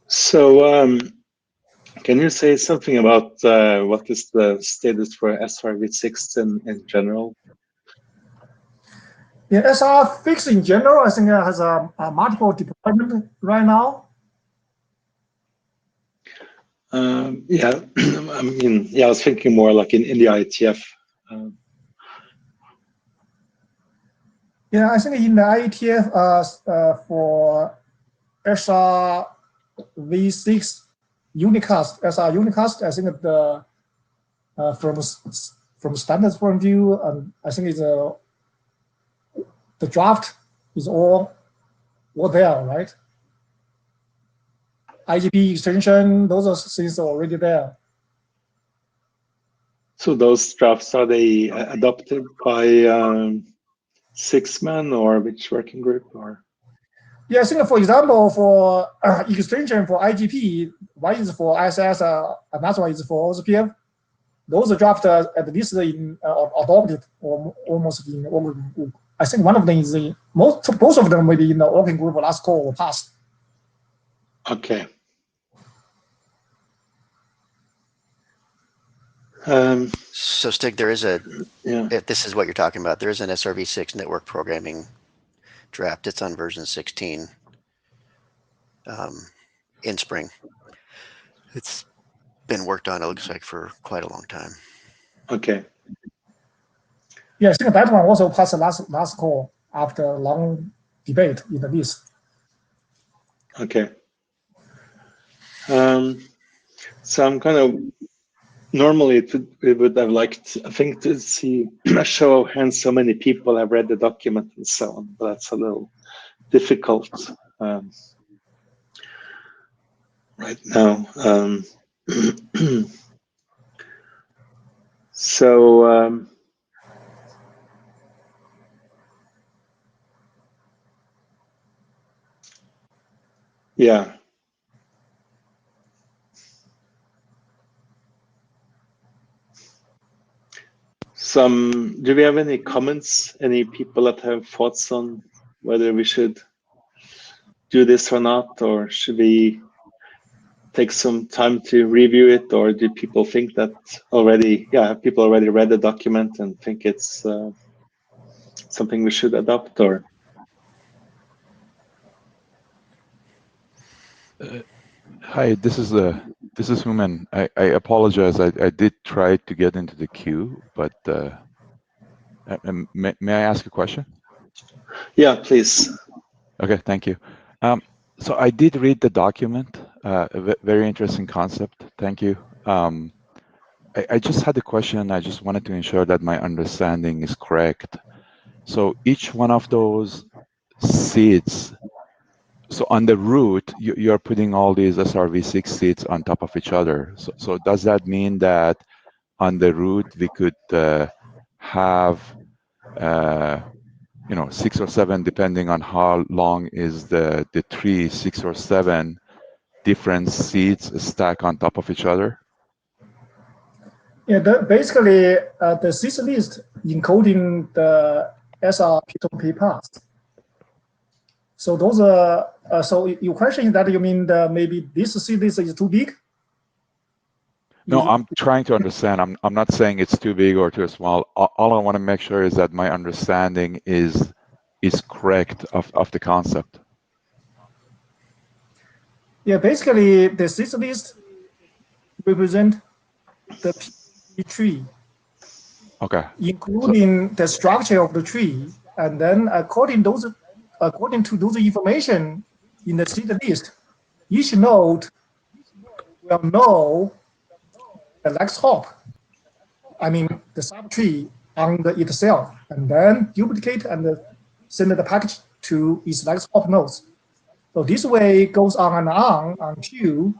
So Can you say something about what is the status for SRv6 in general?
Yeah, SR6 in general, I think it has a multiple deployment right now.
Yeah, I mean, yeah, I was thinking more like in the IETF.
Yeah, I think in the IETF for SRv6 unicast, SR unicast, I think the from standards point of view, I think it's the draft is all there, right? IGP extension, those are things already there.
So those drafts, are they adopted by Sixman or which working group? Or
yeah, I think for example, for extension for IGP, one is for ISS, another one is for OSPF. Those drafts are at least adopted or almost in working group. I think one of them is both of them will be in the working group last call or passed.
Okay.
So Stig, there is if this is what you're talking about, there is an SRv6 network programming draft. It's on version 16 in Spring. It's been worked on, it looks like, for quite a long time.
Okay.
Yeah, I think that one also passed the last call after a long debate in the list.
Okay. So I'm kind of normally we would have liked, I think, to see a show of hands so many people have read the document and so on, but that's a little difficult right now. So yeah. Do we have any comments? Any people that have thoughts on whether we should do this or not, or should we take some time to review it, or do people think that already? Yeah, have people already read the document and think it's something we should adopt, or?
Hi, this is Human. I apologize. I did try to get into the queue, but may I ask a question?
Yeah, please.
Okay, thank you. So I did read the document. A very interesting concept. Thank you. I just had a question. I just wanted to ensure that my understanding is correct. So each one of those seeds, so on the root, you're putting all these SRv6 seeds on top of each other. So does that mean that on the root we could have 6 or 7, depending on how long is the tree, 6 or 7 different seeds stack on top of each other?
Yeah, basically the seed list encoding the SR P2P path. So those are so your question is that you mean maybe this seed list is too big?
No, I'm trying to understand. I'm not saying it's too big or too small. All I want to make sure is that my understanding is correct of the concept.
Yeah, basically the seed list represent the tree.
Okay.
Including the structure of the tree, and then according to those information in the seed list, each node will know the next hop. I mean the subtree on the itself, and then duplicate and send the package to its next hop nodes. So this way goes on and on until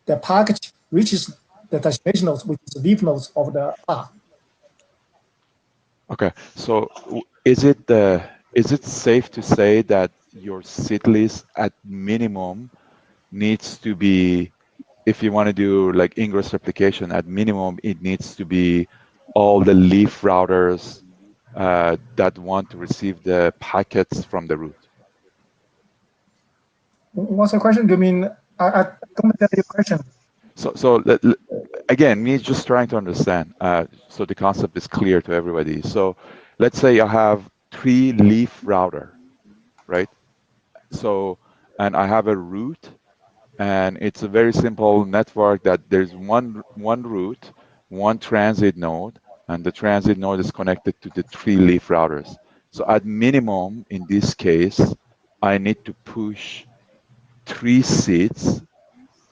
the package reaches the destination nodes, which is the leaf nodes of the path.
Okay, so is it safe to say that your seed list at minimum needs to be, if you want to do like ingress replication, at minimum it needs to be all the leaf routers that want to receive the packets from the root?
What's the question? Do you mean I don't get your question?
So again, me just trying to understand. So the concept is clear to everybody. So let's say I have 3-leaf router, right? So, and I have a route, and it's a very simple network that there's one route, one transit node, and the transit node is connected to the 3-leaf routers. So at minimum, in this case, I need to push 3 seeds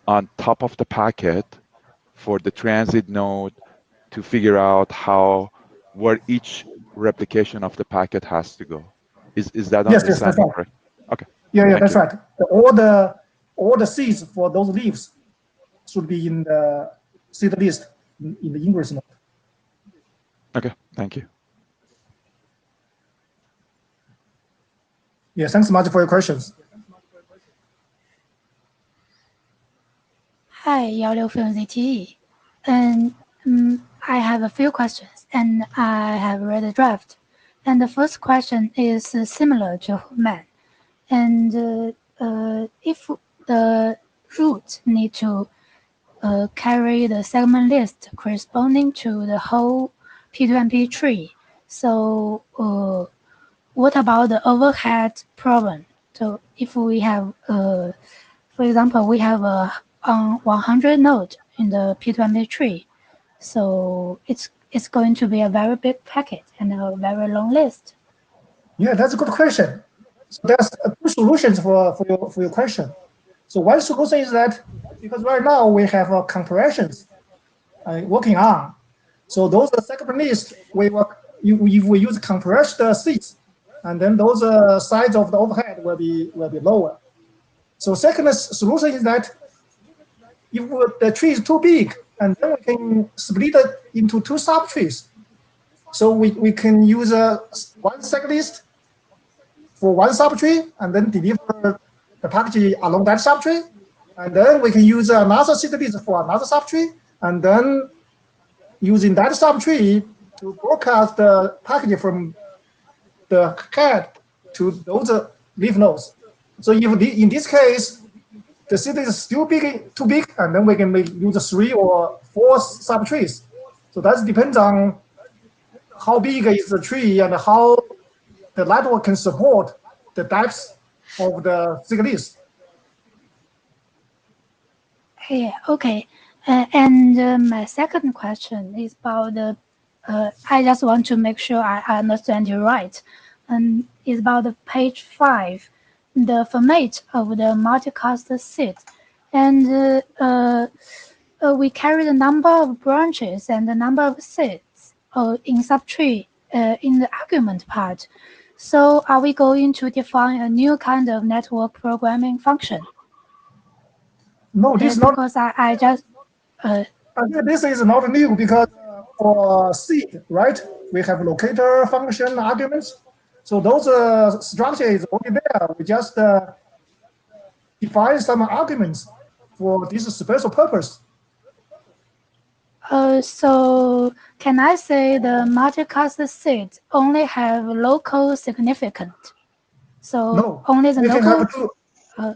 on top of the packet for the transit node to figure out where each replication of the packet has to go. Is that
yes, that's
understanding
right.
correct? Okay.
Yeah,
Thank
that's
you.
right. All the seeds for those leaves should be in the seed list in the ingress node.
Okay, thank you.
Yeah, thanks much for your questions.
Hi, 16 and I have a few questions, and I have read the draft. And the first question is similar to Human. And if the root need to carry the segment list corresponding to the whole P2MP tree, so what about the overhead problem? So if we have, for example, we have a 100 node in the P2MP tree, so it's going to be a very big packet and a very long list.
Yeah, that's a good question. So there's two solutions for your question. So one solution is that because right now we have comparisons working on, so those segment list if we use compressed seeds, and then those size of the overhead will be lower. So second solution is that if the tree is too big, and then we can split it into 2 subtrees. So we can use one segment list for one subtree, and then deliver the package along that subtree, and then we can use another seed list for another subtree, and then using that subtree to broadcast the package from the head to those leaf nodes. So if in this case the seed is still too big, and then we can use 3 or 4 subtrees. So that depends on how big is the tree and how the network can support the depth of the seed list.
Yeah, okay. And my second question is about the, I just want to make sure I understand you right. It's about the page 5, the format of the multicast seed. And we carry the number of branches and the number of seeds in subtree in the argument part. So are we going to define a new kind of network programming function?
No, this is not.
Because I just.
This is not new because for seed, right? We have locator function arguments. So those structure is already there. We just define some arguments for this special purpose.
So can I say the multicast seed only have local significance? So
no,
only the
we
local.
Can have two,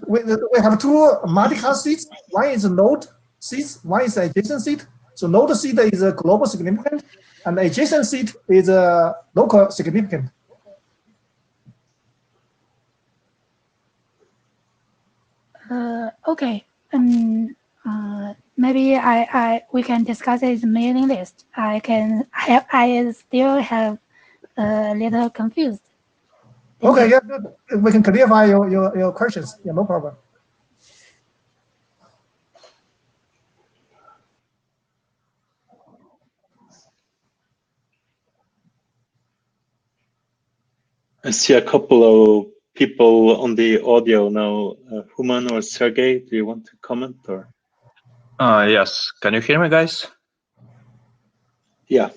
we have 2 multicast seeds. One is node seeds, one is adjacent seed. So node seed is a global significant, and adjacent seed is a local significant.
Okay. Maybe we can discuss its mailing list. I still have a little confused.
Okay, yeah, we can clarify your questions. Yeah, no problem.
I see a couple of people on the audio now. Human or Sergey, do you want to comment or?
Yes. Can you hear me, guys?
Yeah.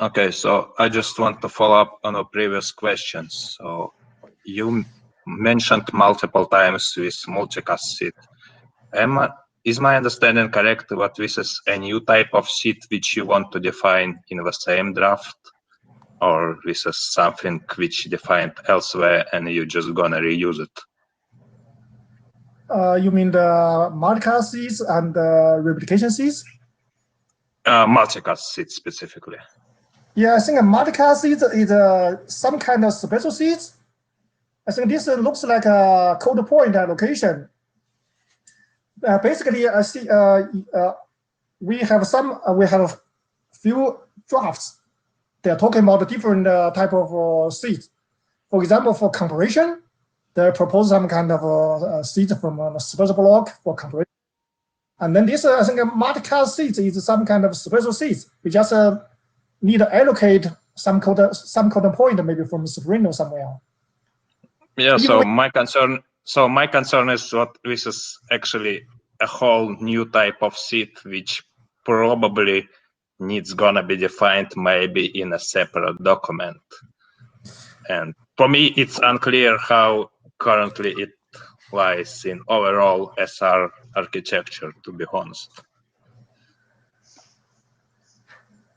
Okay, so I just want to follow up on our previous questions. So you mentioned multiple times with multicast seed. Is my understanding correct that this is a new type of seed which you want to define in the same draft? Or this is something which defined elsewhere and you're just gonna reuse it?
You mean the multicast seeds and the replication seeds?
Multicast seeds specifically.
Yeah, I think a multicast seed is some kind of special seeds. I think this looks like a code point allocation. Basically, I see we have a few drafts. They're talking about the different type of seeds. For example, for comparison, they propose some kind of seed from a special block for comparison. And then this, I think, a multicast seeds is some kind of special seeds. We just need to allocate some code point maybe from Spring or somewhere.
Yeah. So my concern is what this is actually a whole new type of seed, which probably gonna be defined maybe in a separate document. And for me, it's unclear how currently it lies in overall SR architecture, to be honest.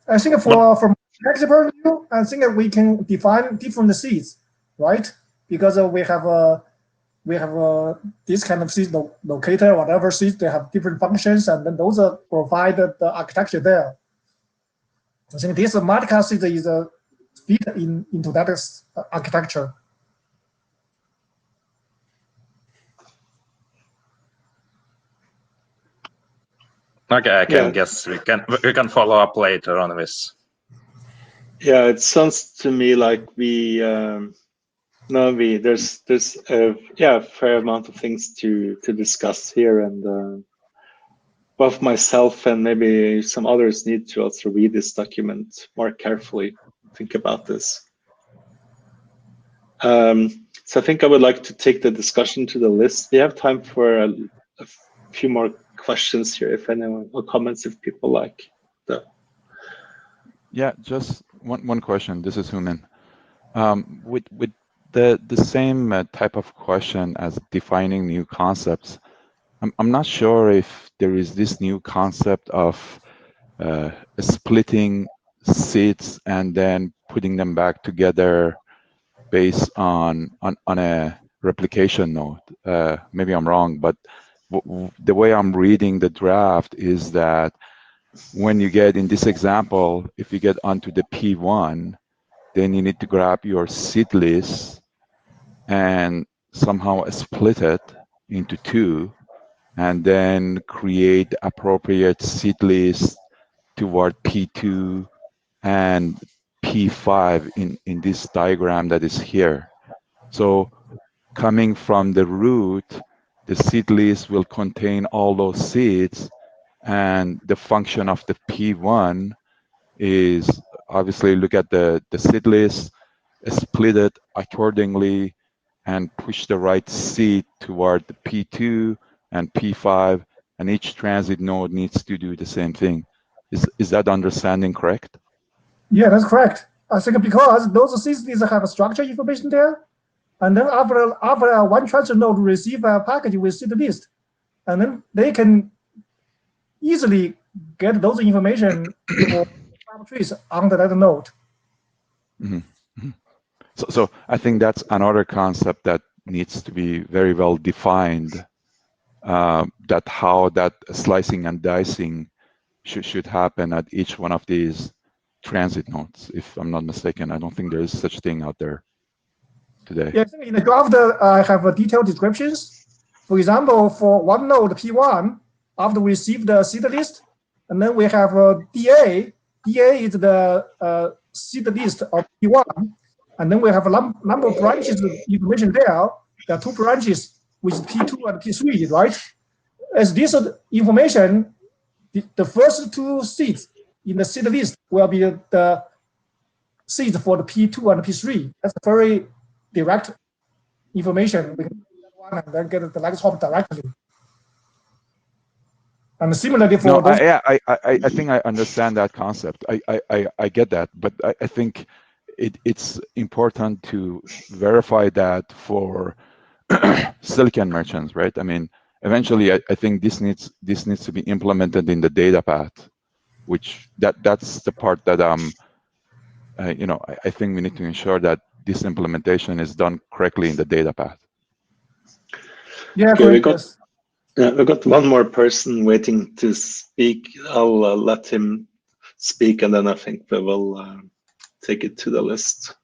I think from flexible view, I think we can define different seeds, right? Because we have this kind of seed locator, whatever seeds, they have different functions, and then those provide the architecture there. I think this multicast seed is fit into that architecture.
Okay, I guess we can follow up later on this.
Yeah, it sounds to me like there's a fair amount of things to discuss here, and both myself and maybe some others need to also read this document more carefully, think about this. So I think I would like to take the discussion to the list. We have time for a few more questions here, if anyone, or comments if people like.
Yeah, just one question. This is Human. With the same type of question as defining new concepts, I'm not sure if there is this new concept of splitting seeds and then putting them back together based on a replication node. Maybe I'm wrong, but the way I'm reading the draft is that when you get, in this example, if you get onto the P1, then you need to grab your seed list and somehow split it into two, and then create appropriate seed list toward P2 and P5 in this diagram that is here. So coming from the root, the seed list will contain all those seeds, and the function of the P1 is obviously look at the seed list, split it accordingly, and push the right seed toward the P2 and P5, and each transit node needs to do the same thing. Is that understanding correct?
Yeah, that's correct. I think because those seeds have a structure information there, and then after one transfer node receive a package with seed list, and then they can easily get those information for trees under that node.
Mm-hmm. Mm-hmm. So I think that's another concept that needs to be very well defined, that how that slicing and dicing should happen at each one of these transit nodes. If I'm not mistaken, I don't think there is such thing out there today.
Yeah, in the draft, I have detailed descriptions. For example, for one node P1, after we receive the seed list, and then we have DA. DA is the seed list of P1, and then we have a number of branches information there. There are two branches with P2 and P3, right? As this information, the first two seeds in the seed list will be the seeds for the P2 and P3. That's a very direct information. We can get one and then get the next hop directly. And similarly for
I think I understand that concept. I get that, but I think it's important to verify that for silicon merchants, right? I mean, eventually, I think this needs to be implemented in the data path, which that's the part that I think we need to ensure that this implementation is done correctly in the data path.
Yeah,
okay, We've got one more person waiting to speak. I'll let him speak, and then I think we will take it to the list.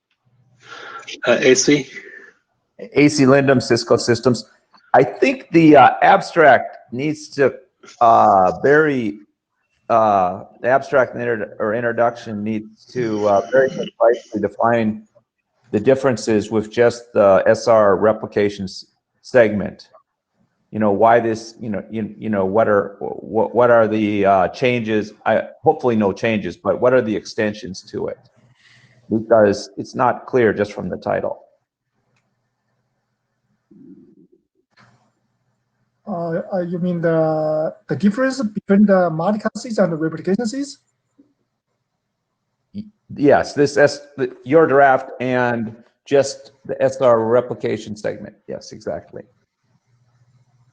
AC?
AC Lindum, Cisco Systems. I think the abstract needs to the abstract or introduction needs to very precisely define the differences with just the SR replication segment. You know, why this, what are the changes? Hopefully no changes, but what are the extensions to it? Because it's not clear just from the title.
You mean the difference between the multicast seeds and the replication seeds?
Yes, your draft and just the SR replication segment. Yes, exactly.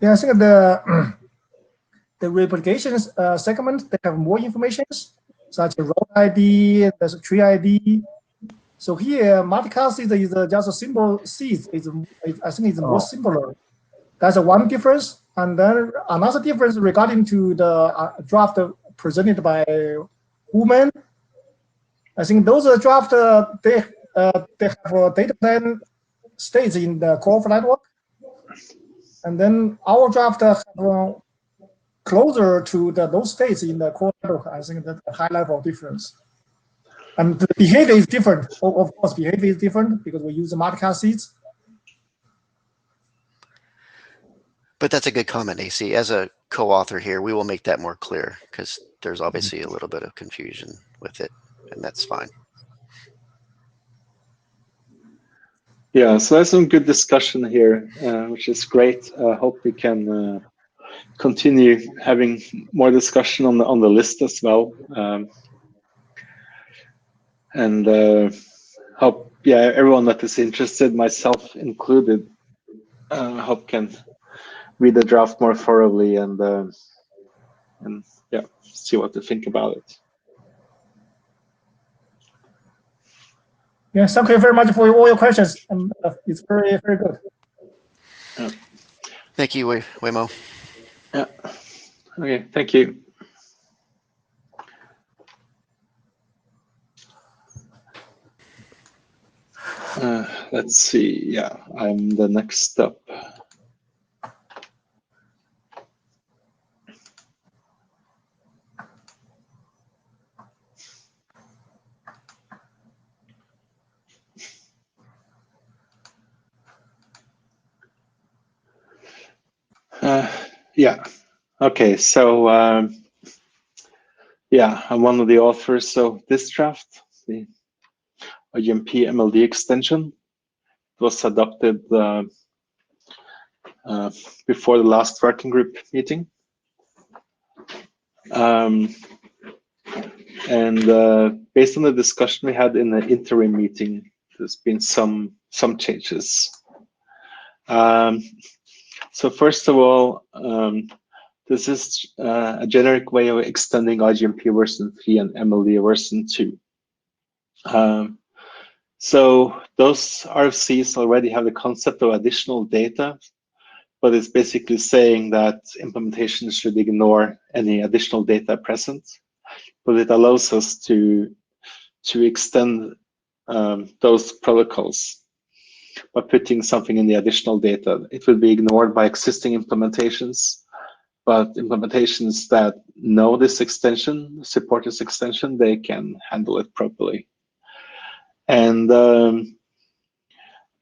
Yeah, I think the replication segment, they have more information, such as row ID, there's a tree ID. So here, multicast seed is just a simple seed. I think it's more simpler. That's one difference. And then another difference regarding to the draft presented by Woman. I think those draft they have a data plan states in the core network, and then our draft have closer to those states in the core network. I think that's a high level difference. And the behavior is different. Of course, behavior is different because we use the multicast seeds.
But that's a good comment, AC. As a co-author here, we will make that more clear because there's obviously a little bit of confusion with it, and that's fine.
Yeah, so there's some good discussion here, which is great. I hope we can continue having more discussion on the list as well, and hope everyone that is interested, myself included, hope can read the draft more thoroughly and see what to think about it.
Yes, thank you very much for all your questions. It's very, very good.
Yeah.
Thank you, Waymo.
Yeah. Okay, thank you. Let's see. Yeah, I'm the next up. Yeah. Okay. So I'm one of the authors of this draft, the IEMP MLD extension. It was adopted before the last working group meeting, and based on the discussion we had in the interim meeting, there's been some changes. So first of all, this is a generic way of extending IGMP version 3 and MLD version 2. So those RFCs already have the concept of additional data, but it's basically saying that implementation should ignore any additional data present. But it allows us to extend those protocols by putting something in the additional data. It will be ignored by existing implementations, but implementations that know this extension, support this extension, they can handle it properly. And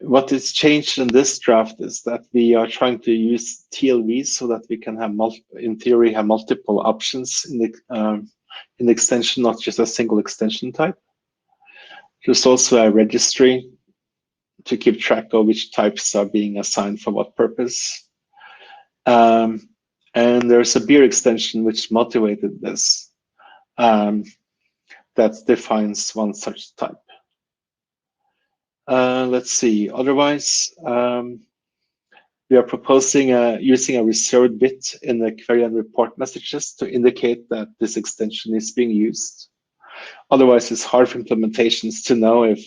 what is changed in this draft is that we are trying to use TLVs so that we can have, in theory, have multiple options in the extension, not just a single extension type. There's also a registry to keep track of which types are being assigned for what purpose. And there's a beer extension which motivated this, that defines one such type. Let's see, otherwise, we are proposing using a reserved bit in the query and report messages to indicate that this extension is being used. Otherwise, it's hard for implementations to know if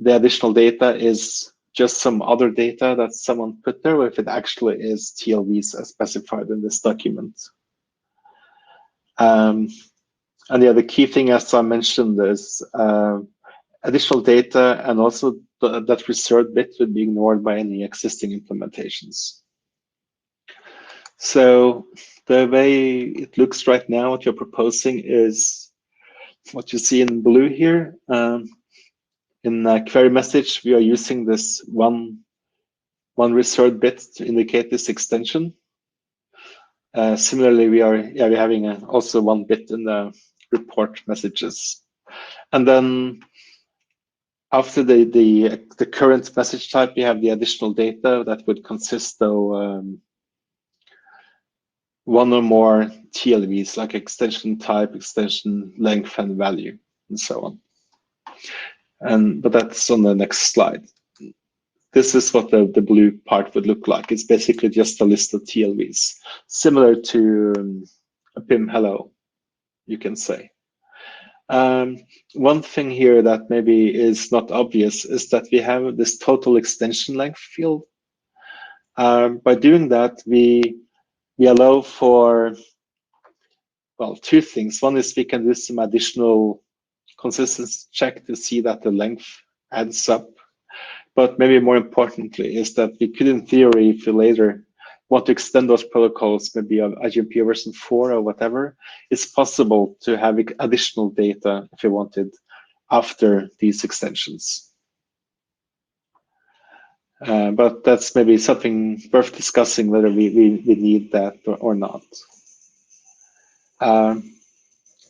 the additional data is just some other data that someone put there, or if it actually is TLVs as specified in this document. And yeah, the key thing, as I mentioned, is additional data, and also that reserved bit would be ignored by any existing implementations. So the way it looks right now, what you're proposing is what you see in blue here. In query message, we are using this one reserved bit to indicate this extension. Similarly, we're having also one bit in the report messages, and then after the current message type, we have the additional data that would consist of one or more TLVs, like extension type, extension length, and value, and so on. But that's on the next slide. This is what the blue part would look like. It's basically just a list of TLVs, similar to a PIM hello, you can say. One thing here that maybe is not obvious is that we have this total extension length field. By doing that, we allow for, well, two things. One is we can do some additional consistency check to see that the length adds up. But maybe more importantly is that we could, in theory, if we later want to extend those protocols, maybe of IGMP version 4 or whatever, it's possible to have additional data if you wanted after these extensions. But that's maybe something worth discussing, whether we need that or not.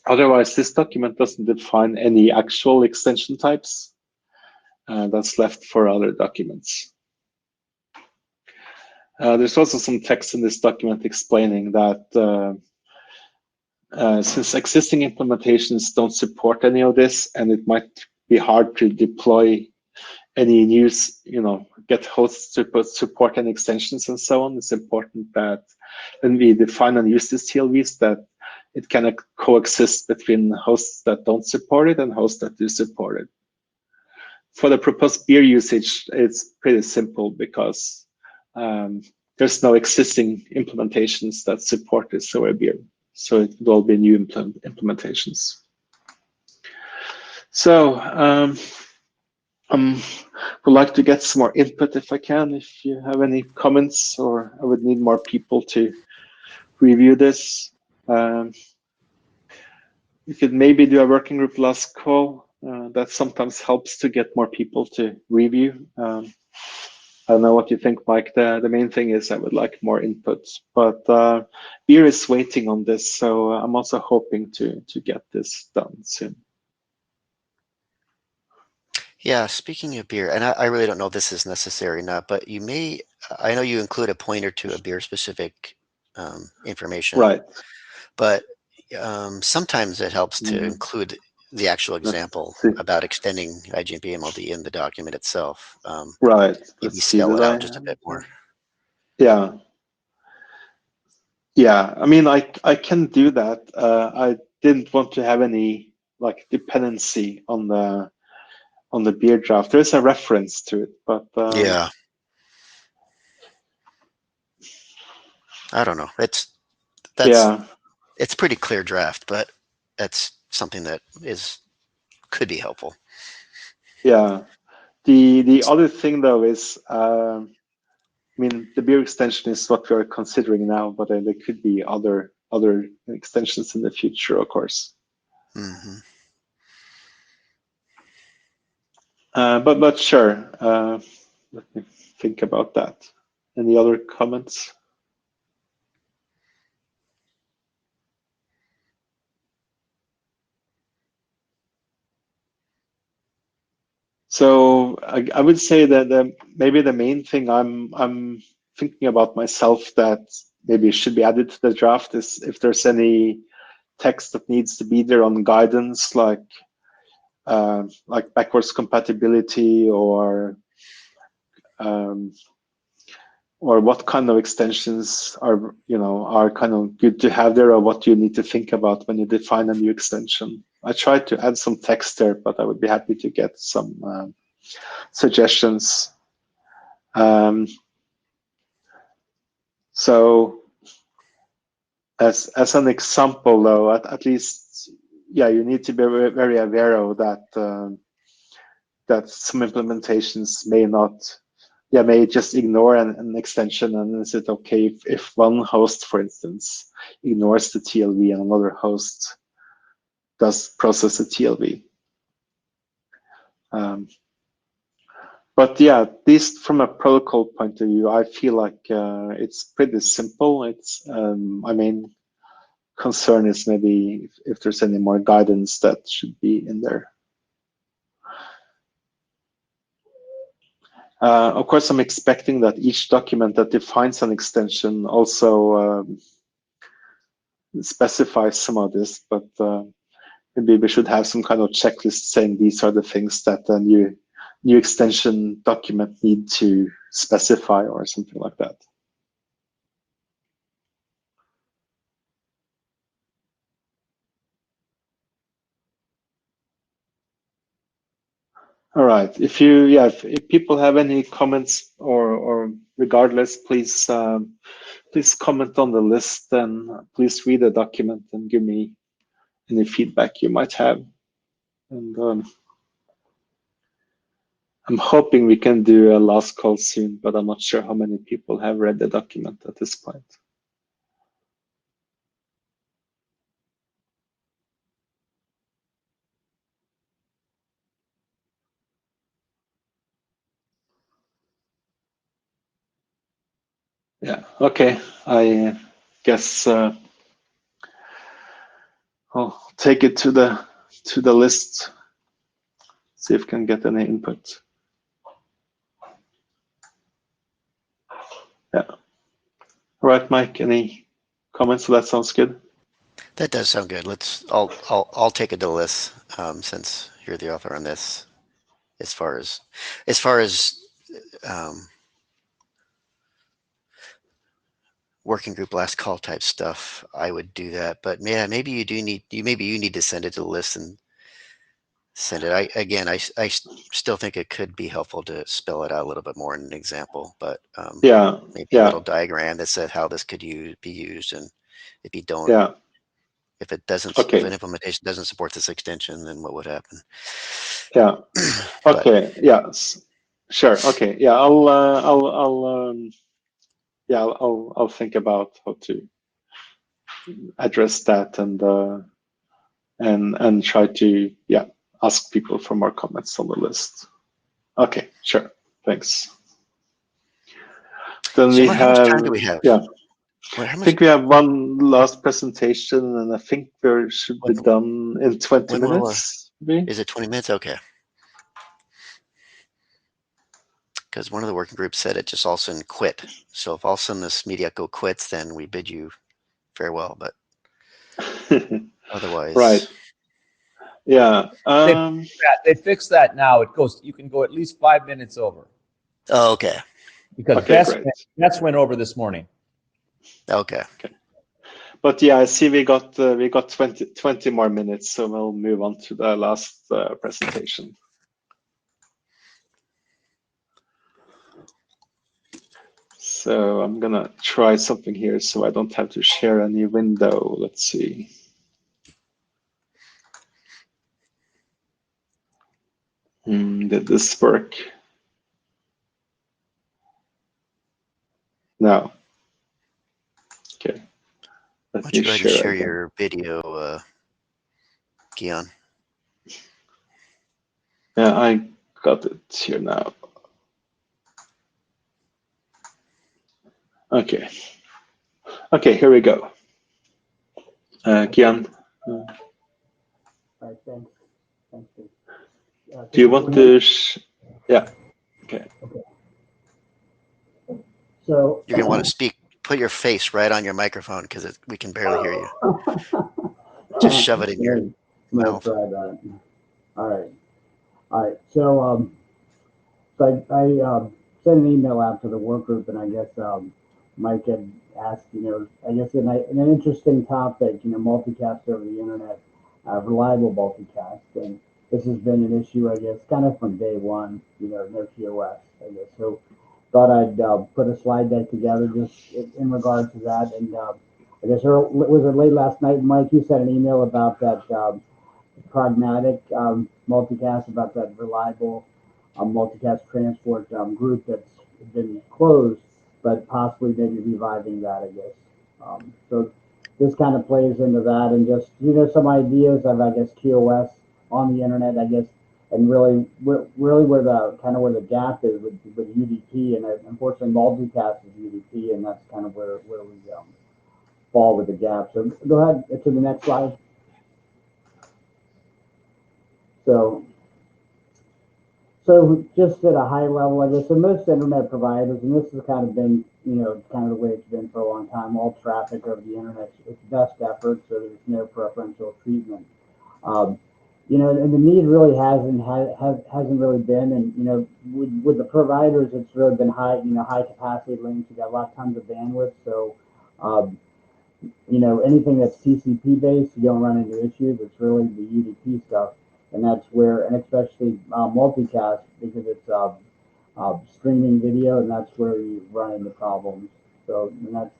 Otherwise, this document doesn't define any actual extension types. That's left for other documents. There's also some text in this document explaining that since existing implementations don't support any of this, and it might be hard to deploy any new, get hosts to support any extensions and so on, it's important that when we define and use these TLVs, that it can coexist between hosts that don't support it and hosts that do support it. For the proposed beer usage, it's pretty simple because there's no existing implementations that support this over beer. So it will all be new implementations. So would like to get some more input if I can. If you have any comments, or I would need more people to review this. We could maybe do a working group last call. That sometimes helps to get more people to review. I don't know what you think, Mike. The main thing is I would like more input, but beer is waiting on this, so I'm also hoping to get this done soon.
Yeah, speaking of beer, and I really don't know if this is necessary or not, but you may, I know you include a pointer to a beer-specific information.
Right.
But sometimes it helps to include the actual example about extending IGMP MLD in the document itself.
Right.
Maybe spell it out just a bit more.
Yeah. Yeah. I mean, I can do that. I didn't want to have any dependency on the beer draft. There's a reference to it, but
yeah. I don't know. It's pretty clear draft, but that's something that could be helpful. Yeah.
The other thing though is, I mean, the beer extension is what we are considering now, but there could be other extensions in the future, of course.
Mm-hmm.
But sure. Let me think about that. Any other comments? So I would say that maybe the main thing I'm thinking about myself that maybe should be added to the draft is if there's any text that needs to be there on guidance, like backwards compatibility or what kind of extensions are kind of good to have there, or what you need to think about when you define a new extension. I tried to add some text there, but I would be happy to get some suggestions. So as an example, though, at least, yeah, you need to be very aware of that. That some implementations may just ignore an extension, and is it okay if one host, for instance, ignores the TLV and another host does process the TLV? But yeah, at least from a protocol point of view, I feel like it's pretty simple. It's my main concern is maybe if there's any more guidance that should be in there. Of course, I'm expecting that each document that defines an extension also specifies some of this, but maybe we should have some kind of checklist saying these are the things that a new extension document need to specify or something like that. All right. If people have any comments or regardless, please comment on the list, and please read the document and give me any feedback you might have. And I'm hoping we can do a last call soon, but I'm not sure how many people have read the document at this point. Yeah, okay. I guess I'll take it to the list, see if we can get any input. Yeah. All right, Mike, any comments? So that sounds good.
That does sound good. I'll take it to the list since you're the author on this. As far as working group last call type stuff, I would do that. But yeah, maybe you need to send it to the list and send it. I still think it could be helpful to spell it out a little bit more in an example, but maybe a little diagram that said how this could be used, and if you don't, if it doesn't, if an implementation doesn't support this extension, then what would happen?
Yeah. Okay. Yes. Sure. Okay. Yeah. I'll think about how to address that and try to ask people for more comments on the list. Okay. Sure. Thanks. Then
so
we
how
have.
Much time do we have?
Yeah. I think we have one last presentation, and I think we should be done in 20 minutes.
Is it 20 minutes? Okay. Because one of the working groups said it just all of a sudden quit. So if all of a sudden this media echo quits, then we bid you farewell. But otherwise,
right? Yeah.
They fixed that now. It goes. You can go at least 5 minutes over.
Oh, okay.
Because Beth went over this morning.
Okay.
But yeah, I see we got 20 more minutes, so we'll move on to the last presentation. So I'm gonna try something here so I don't have to share any window. Let's see. Did this work? No. Okay.
Why don't you go ahead and share your video, Keon?
Yeah, I got it here now. Okay. Okay, here we go. Keon.
All right, thanks. Thanks.
Do you want to? Yeah. Okay.
So
you're gonna want to speak. Put your face right on your microphone because we can barely hear you. Just shove it in your mouth.
Try that. All right. So, I sent an email out to the work group, and I guess Mike had asked, I guess in an interesting topic, multicast over the internet, reliable multicast, and this has been an issue, I guess, kind of from day one, no TOS, I guess. So thought I'd put a slide deck together just in regard to that. And I guess was it late last night, Mike? You sent an email about that pragmatic multicast, about that reliable multicast transport group that's been closed, but possibly maybe reviving that, I guess. So this kind of plays into that, and just some ideas of, I guess, QoS on the internet, I guess, and really where the gap is with UDP, and unfortunately multicast is UDP, and that's kind of where we fall with the gap. So go ahead to the next slide. So just at a high level, I guess, so most internet providers, and this has kind of been, kind of the way it's been for a long time, all traffic over the internet, it's best effort, so there's no preferential treatment. And the need really hasn't really been, and with the providers, it's really been high capacity links. You got tons of bandwidth, so anything that's TCP based, you don't run into issues. It's really the UDP stuff, and that's where, and especially multicast, because it's streaming video, and that's where you run into problems. So, and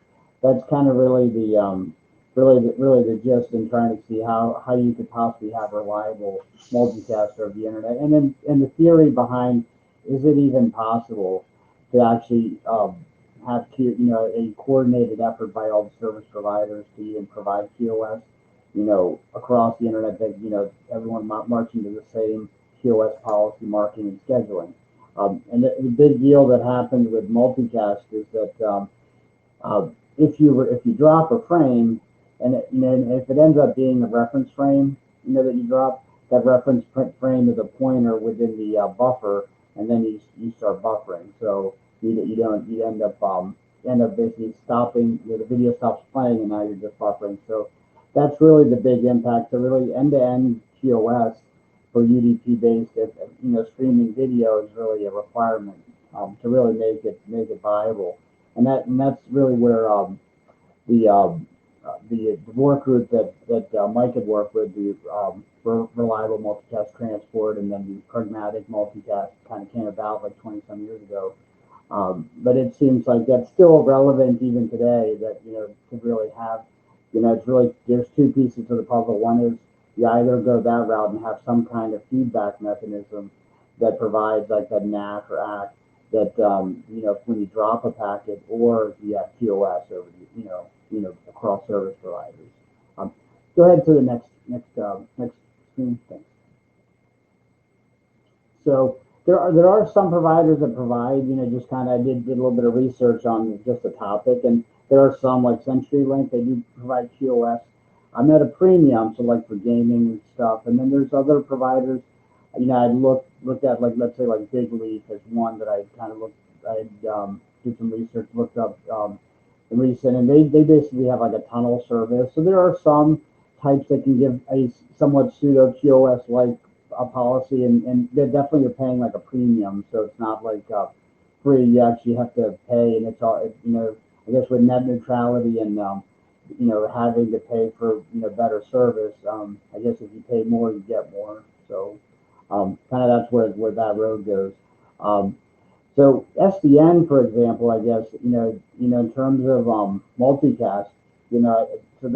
that's kind of really the gist in trying to see how you could possibly have reliable multicast over the internet, and the theory behind, is it even possible to actually have a coordinated effort by all the service providers to even provide QoS, across the internet, that everyone marching to the same QoS policy, marking, and scheduling. And the big deal that happens with multicast is that if you drop a frame, and if it ends up being a reference frame, that you drop, that reference frame is a pointer within the buffer, and then you start buffering. So you end up basically stopping, the video stops playing, and now you're just buffering. So that's really the big impact. So really end-to-end QoS for UDP based, streaming video is really a requirement to really make it viable. And that's really where the work group that Mike had worked with, the reliable multicast transport, and then the pragmatic multicast kind of came about like 20 some years ago. But it seems like that's still relevant even today, that to really have, it's really, there's two pieces to the puzzle. One is you either go that route and have some kind of feedback mechanism that provides like that NAC or ACK that when you drop a packet, or you have QoS over across service providers. Go ahead to the next screen. Thanks. So there are some providers that provide, just kind of, I did a little bit of research on just the topic, and there are some like CenturyLink, they do provide QoS. I'm at a premium, so like for gaming and stuff. And then there's other providers, I looked at, like, let's say like Big Leaf is one that I kind of did some research, looked up recent, and they basically have like a tunnel service. So there are some types that can give a somewhat pseudo QoS like a policy, and they're definitely, you're paying like a premium, so it's not like free. You actually have to pay, and it's all, I guess with net neutrality and having to pay for better service. I guess if you pay more, you get more. So kind of that's where that road goes. So SDN, for example, I guess in terms of multicast, so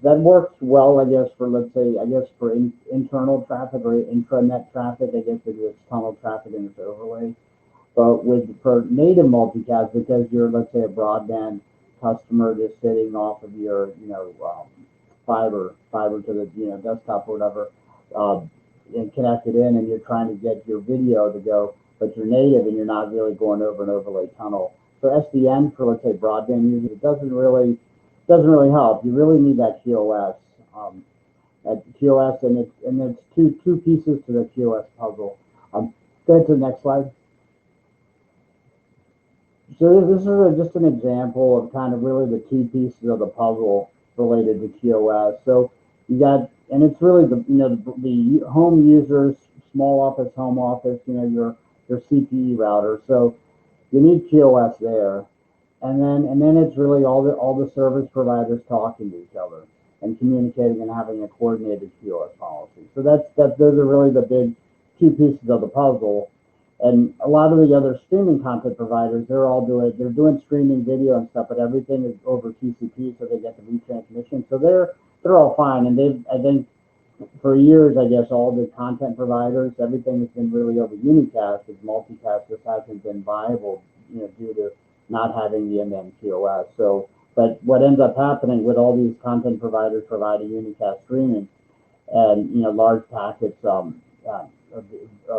that works well, I guess, for, let's say, I guess for internal traffic or intranet traffic, I guess, because it's tunnel traffic and it's overlay. But for native multicast, because you're, let's say, a broadband customer just sitting off of your fiber to the desktop or whatever, and connected in, and you're trying to get your video to go, but you're native and you're not really going over an overlay tunnel. So SDN for, let's say, broadband users, it doesn't really help. You really need that QoS. And it's two pieces to the QoS puzzle. Go ahead to the next slide. So this is just an example of kind of really the two pieces of the puzzle related to QoS. So you got, and it's really the home users, small office, home office, your CPE router. So you need QoS there, and then it's really all the service providers talking to each other and communicating and having a coordinated QoS policy. So those are really the big two pieces of the puzzle. And a lot of the other streaming content providers, they're doing streaming video and stuff, but everything is over TCP, so they get the retransmission. So they're all fine, and I think for years, I guess all the content providers, everything has been really over unicast, because multicast just hasn't been viable, due to not having the end-to-end QoS. So, but what ends up happening with all these content providers providing unicast streaming and large packets of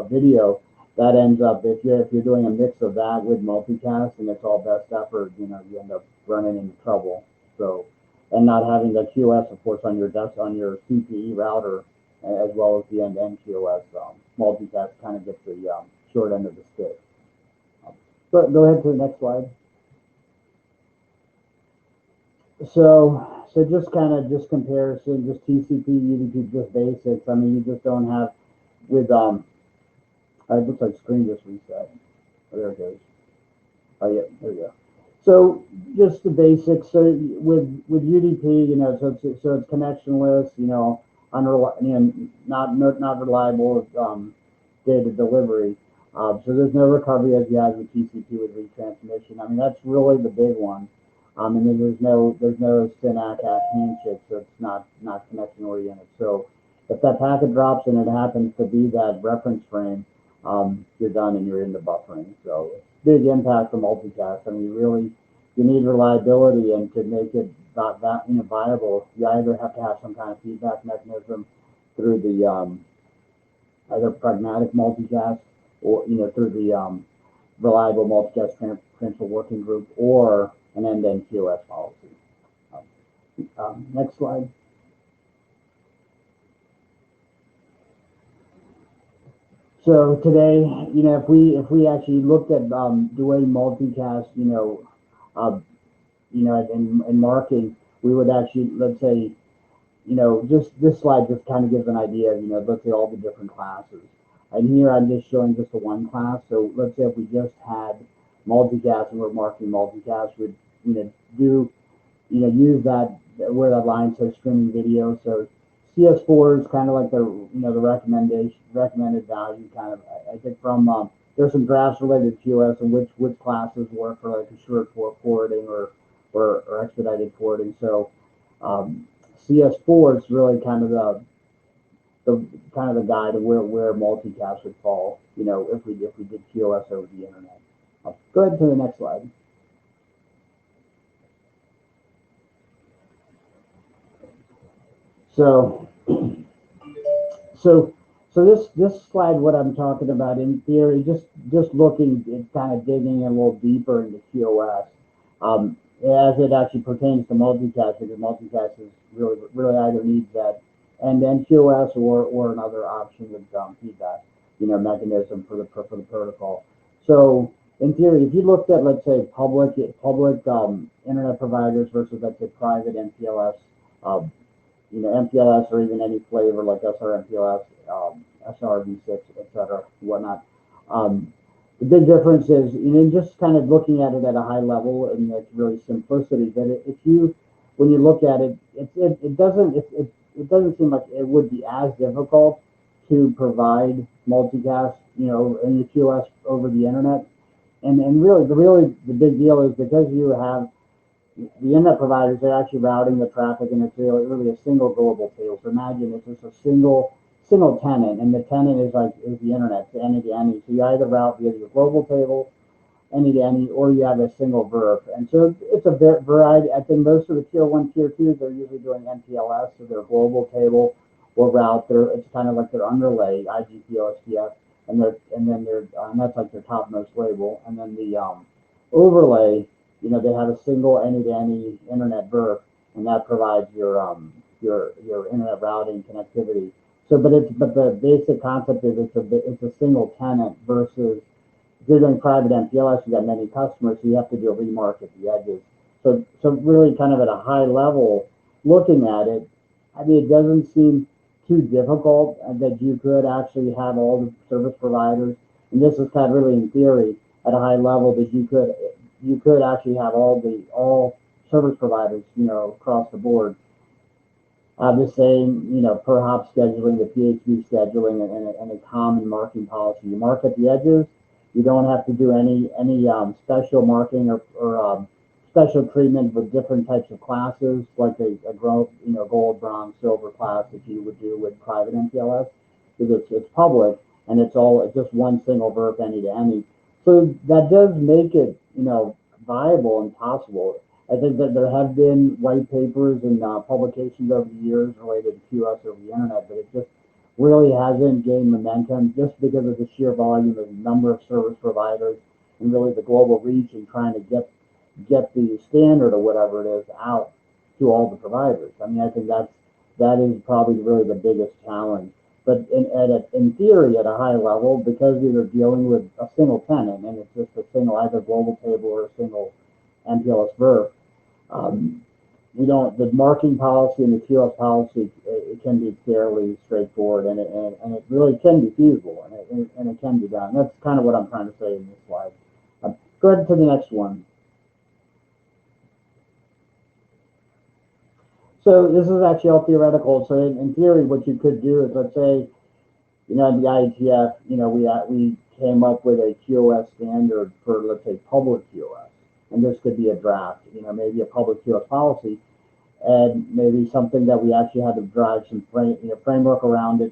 video, that ends up, if you're doing a mix of that with multicast and it's all best effort, you end up running into trouble. So, and not having the QoS, of course, on your CPE router, as well as the end-to-end QoS, multicast kind of gets the short end of the stick. But go ahead to the next slide. So just comparison, just TCP, UDP, just basics. I mean, you just don't have with it looks like screen just reset. Oh, there it goes. Oh yeah, there you go. So just the basics. So with UDP, so it's connectionless, not reliable data delivery. So there's no recovery as you have with TCP with retransmission. I mean, that's really the big one. And then there's no SYN-ACK handshake, so it's not connection oriented. So if that packet drops and it happens to be that reference frame, you're done and you're into buffering. So big impact for multicast. I mean, you need reliability, and to make it not that viable, you either have to have some kind of feedback mechanism through the either pragmatic multicast or through the reliable multicast transfer working group, or an end-to-end QoS policy. Next slide. So today, if we actually looked at the way multicast, in marking, we would actually, let's say, just this slide just kind of gives an idea of, let's say all the different classes. And here I'm just showing just the one class. So let's say if we just had multicast and we're marking multicast, we'd, use that where that line says streaming video. So CS4 is kind of like the recommended value kind of. I think from there's some graphs related to QoS and which classes work for like assured forwarding or expedited forwarding. So CS4 is really kind of the guide of where multicast would fall. If we did QoS over the internet. I'll go ahead to the next slide. So this slide, what I'm talking about in theory, just looking, it's kind of digging a little deeper into QoS, as it actually pertains to multicast, because multicast is really either needs that end-to-end QoS or another option with feedback, mechanism for the protocol. So in theory, if you looked at, let's say, public internet providers versus, let's say, private MPLS, MPLS or even any flavor like SRMPLS, SRv6, etc., whatnot. The big difference is, just kind of looking at it at a high level, and it's really simplicity. That when you look at it, it doesn't seem like it would be as difficult to provide multicast, in the QoS over the internet. And really the big deal is because you have the internet providers, they're actually routing the traffic, and it's really a single global table. So imagine it's just a single tenant, and the tenant is the internet, the any to any. So you either route via your global table, any to any, or you have a single VRF. And so it's a variety. I think most of the tier 1, tier 2s, they're usually doing MPLS, so their global table will route it's kind of like their underlay, IGP, OSPF, and that's like their topmost label. And then the overlay, they have a single any-to-any internet VRF, and that provides your internet routing connectivity. So, but the basic concept is it's a single tenant versus if you're doing private MPLS, you got many customers, so you have to do a remark at the edges. So really, kind of at a high level, looking at it, I mean, it doesn't seem too difficult that you could actually have all the service providers, and this is kind of really in theory at a high level, that you could actually have all service providers, across the board, the same, per hop scheduling, the PHP scheduling, and a common marking policy. You mark at the edges, You don't have to do any special marking or special treatment with different types of classes, like a gold, bronze, silver class that you would do with private MPLS, because it's public and it's just one single VERP any to any. So that does make it, viable and possible. I think that there have been white papers and publications over the years related to QoS over the internet, but it just really hasn't gained momentum just because of the sheer volume of the number of service providers and really the global reach and trying to get the standard or whatever it is out to all the providers. I mean, I think that is probably really the biggest challenge. But in theory, at a high level, because we are dealing with a single tenant and it's just a single either global table or a single MPLS VERP, the marking policy and the QoS policy, it can be fairly straightforward, and it really can be feasible, and it can be done. That's kind of what I'm trying to say in this slide. Go ahead to the next one. So this is actually all theoretical. So in theory, what you could do is, let's say, the IETF, we came up with a QoS standard for, let's say, public QoS, and this could be a draft, maybe a public QoS policy, and maybe something that we actually had to drive some framework around it,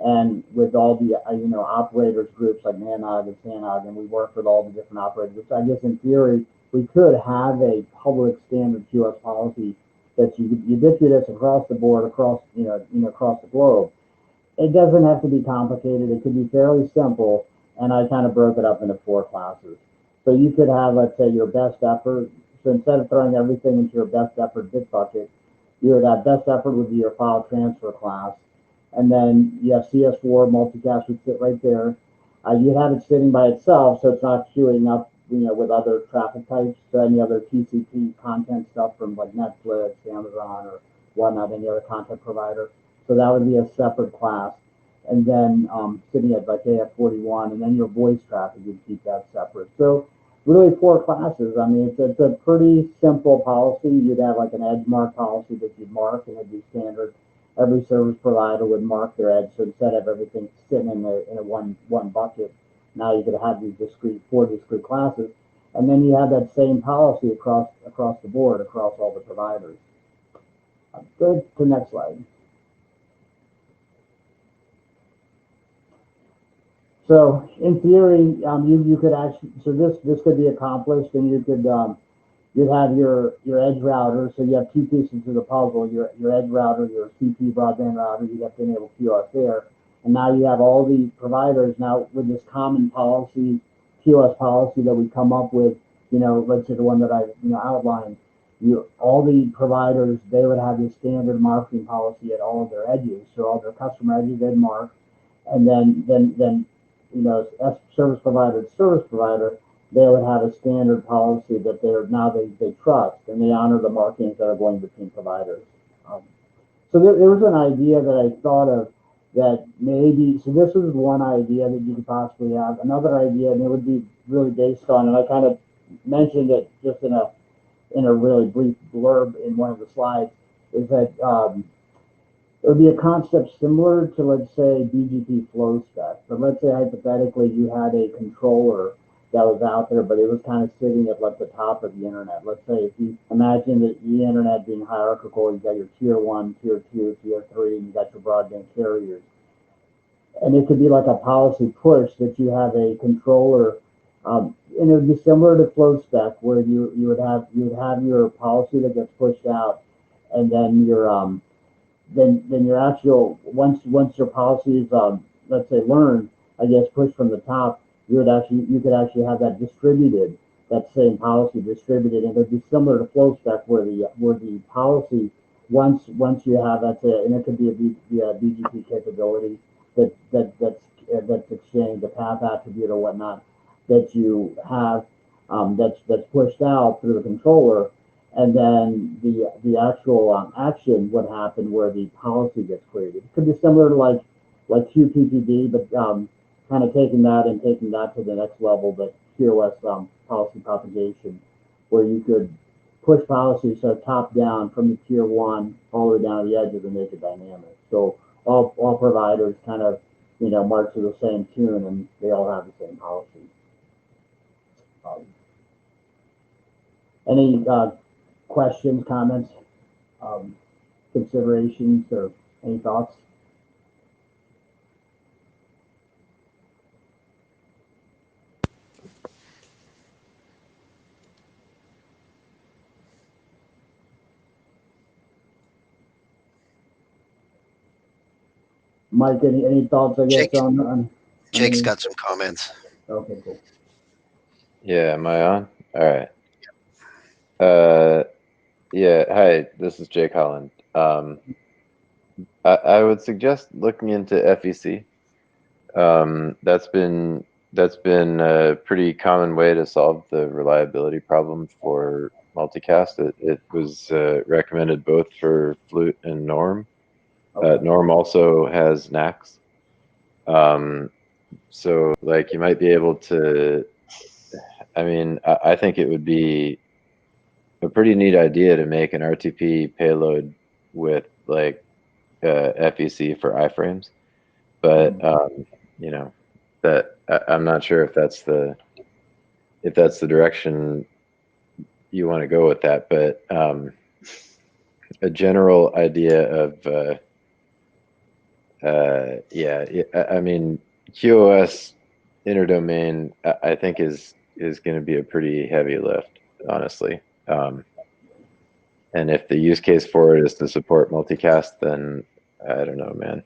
and with all the operators groups like NANOG and SANOG, and we worked with all the different operators. So I guess in theory, we could have a public standard QoS policy that's ubiquitous across the board, across the globe. It doesn't have to be complicated. It could be fairly simple, and I kind of broke it up into 4 classes. So you could have, let's say, your best effort. So instead of throwing everything into your best effort bit bucket, you would have best effort would be your file transfer class, and then you have CS4 multicast would sit right there. You'd have it sitting by itself, so it's not queuing up, with other traffic types, so any other TCP content stuff from like Netflix, Amazon, or whatnot, any other content provider. So that would be a separate class. And then sitting at like AF41, and then your voice traffic, you'd keep that separate. So really 4 classes. I mean, it's a pretty simple policy. You'd have like an edge mark policy that you'd mark, and it'd be standard. Every service provider would mark their edge. So instead of everything sitting in a one bucket, now you could have these 4 discrete classes, and then you have that same policy across the board, across all the providers. Go to the next slide. So in theory, you could actually, so this could be accomplished, and you could you'd have your edge router. So you have 2 pieces of the puzzle: your edge router, your CP broadband router. You'd have to enable QoS there. And now you have all the providers now with this common policy, QoS policy that we come up with, let's say the one that I outlined, all the providers, they would have this standard marking policy at all of their edges. So all their customer edges they'd mark, and then service provider to service provider, they would have a standard policy that they trust, and they honor the markings that are going between providers. So there was an idea that I thought of, that maybe, so this is one idea that you could possibly have. Another idea, and it would be really based on, and I kind of mentioned it just in a really brief blurb in one of the slides, is that it would be a concept similar to, let's say, BGP flow spec. But let's say hypothetically you had a controller that was out there, but it was kind of sitting at like the top of the internet. Let's say if you imagine the internet being hierarchical, you've got your tier 1, tier 2, tier 3, and you got your broadband carriers. And it could be like a policy push that you have a controller, and it would be similar to flow spec, where you would have your policy that gets pushed out, and then your then your actual once your policy is let's say learned, I guess pushed from the top, you could actually have that distributed, that same policy distributed, and it would be similar to flow spec, where the policy once you have that, and it could be a BGP capability that's exchanged, a path attribute or whatnot, that you have that's pushed out through the controller, and then the actual action would happen where the policy gets created. It could be similar to like QPPD, but kind of taking that to the next level, but QoS policy propagation, where you could push policy so top down from the tier 1 all the way down to the edges and make it dynamic. So all providers kind of march to the same tune, and they all have the same policy. Any questions, comments, considerations, or any thoughts? Mike, any thoughts, I guess, on
Jake's got some comments.
Okay, cool.
Yeah, am I on? All right. Yeah, hi, this is Jake Holland. I would suggest looking into FEC. That's been a pretty common way to solve the reliability problem for multicast. It was recommended both for Flute and Norm.
Okay.
Norm also has NACs. So like you might be able to, I mean, I think it would be a pretty neat idea to make an RTP payload with like FEC for iframes, but you know, that I'm not sure if that's the direction you want to go with that, but a general idea of yeah, I mean, QoS interdomain I think is going to be a pretty heavy lift, honestly. And if the use case for it is to support multicast, then I don't know, man.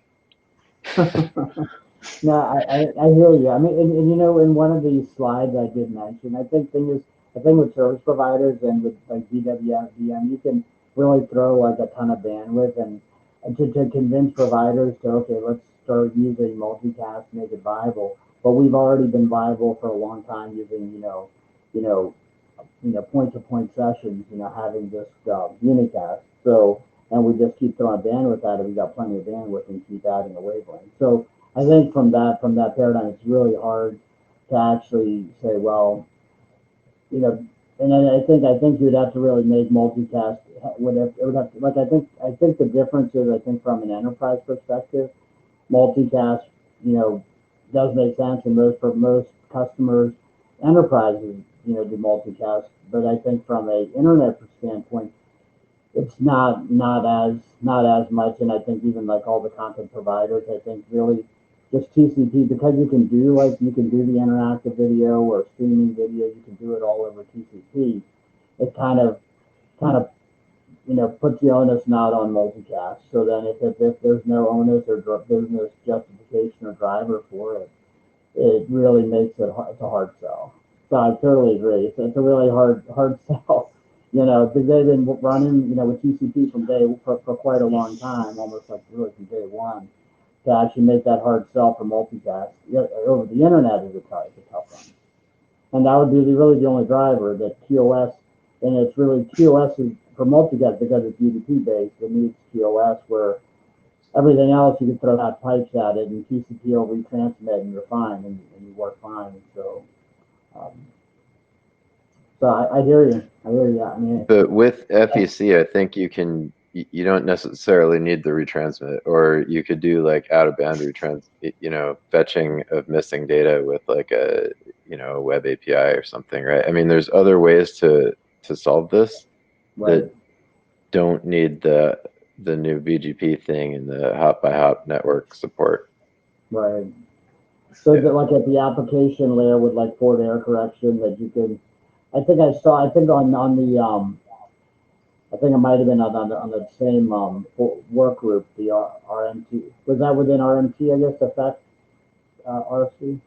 No, I hear you. I mean, and you know, in one of these slides I did mention, I think with service providers and with like DWS, VM, you can really throw like a ton of bandwidth and to convince providers to, okay, let's start using multicast, make it viable. But we've already been viable for a long time using, point-to-point sessions, having just unicast. So, and we just keep throwing bandwidth at it. We got plenty of bandwidth and keep adding a wavelength. So I think from that paradigm, it's really hard to actually say, well, and I think you'd have to really make multicast. It would have to, like, I think the difference is, I think from an enterprise perspective, multicast, does make sense, and for most customers, enterprises, do multicast. But I think from a internet standpoint, it's not as much. And I think even like all the content providers, I think really just TCP, because you can do the interactive video or streaming video, you can do it all over TCP. It kind of puts the onus not on multicast. So then if there's no onus or there's no justification or driver for it, it really makes it's a hard sell. So I totally agree. It's a really hard sell. Because they've been running, with TCP for quite a long time, almost like really from day one. To actually make that hard sell for multicast over the internet is a tough one. And that would be really the only driver, that QoS, and it's really QoS is for multicast because it's UDP based. It needs QoS, where everything else you can throw hot pipes at it, and TCP will retransmit, and you're fine, and you work fine. So, I hear you. I mean,
but with FEC, I think you don't necessarily need the retransmit, or you could do like out of band fetching of missing data with like a web API or something, right? I mean, there's other ways to solve this that don't need the new BGP thing and the hop by hop network support.
Right. So is it like at the application layer with like port error correction that you can? I think on the I think it might have been on the same work group, the RMT. Was that within RMT, I guess, effect RFC?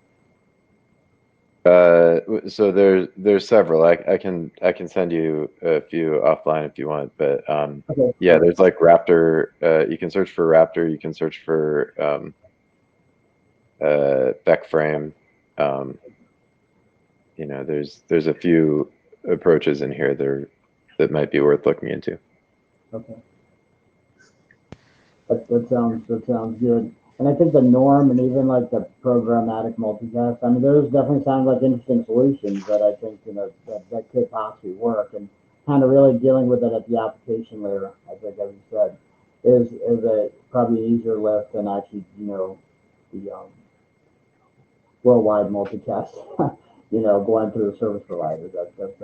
So there's several. I can send you a few offline if you want, but
Okay.
Yeah, there's like Raptor. You can search for Raptor. You can search for Beckframe. There's a few approaches in here that might be worth looking into.
Okay. That sounds good. And I think the norm and even like the programmatic multicast, I mean, those definitely sound like interesting solutions that I think, that could possibly work. And kind of really dealing with it at the application layer, I think, as you said, is a probably easier lift than actually, the worldwide multicast. going through the service provider. That's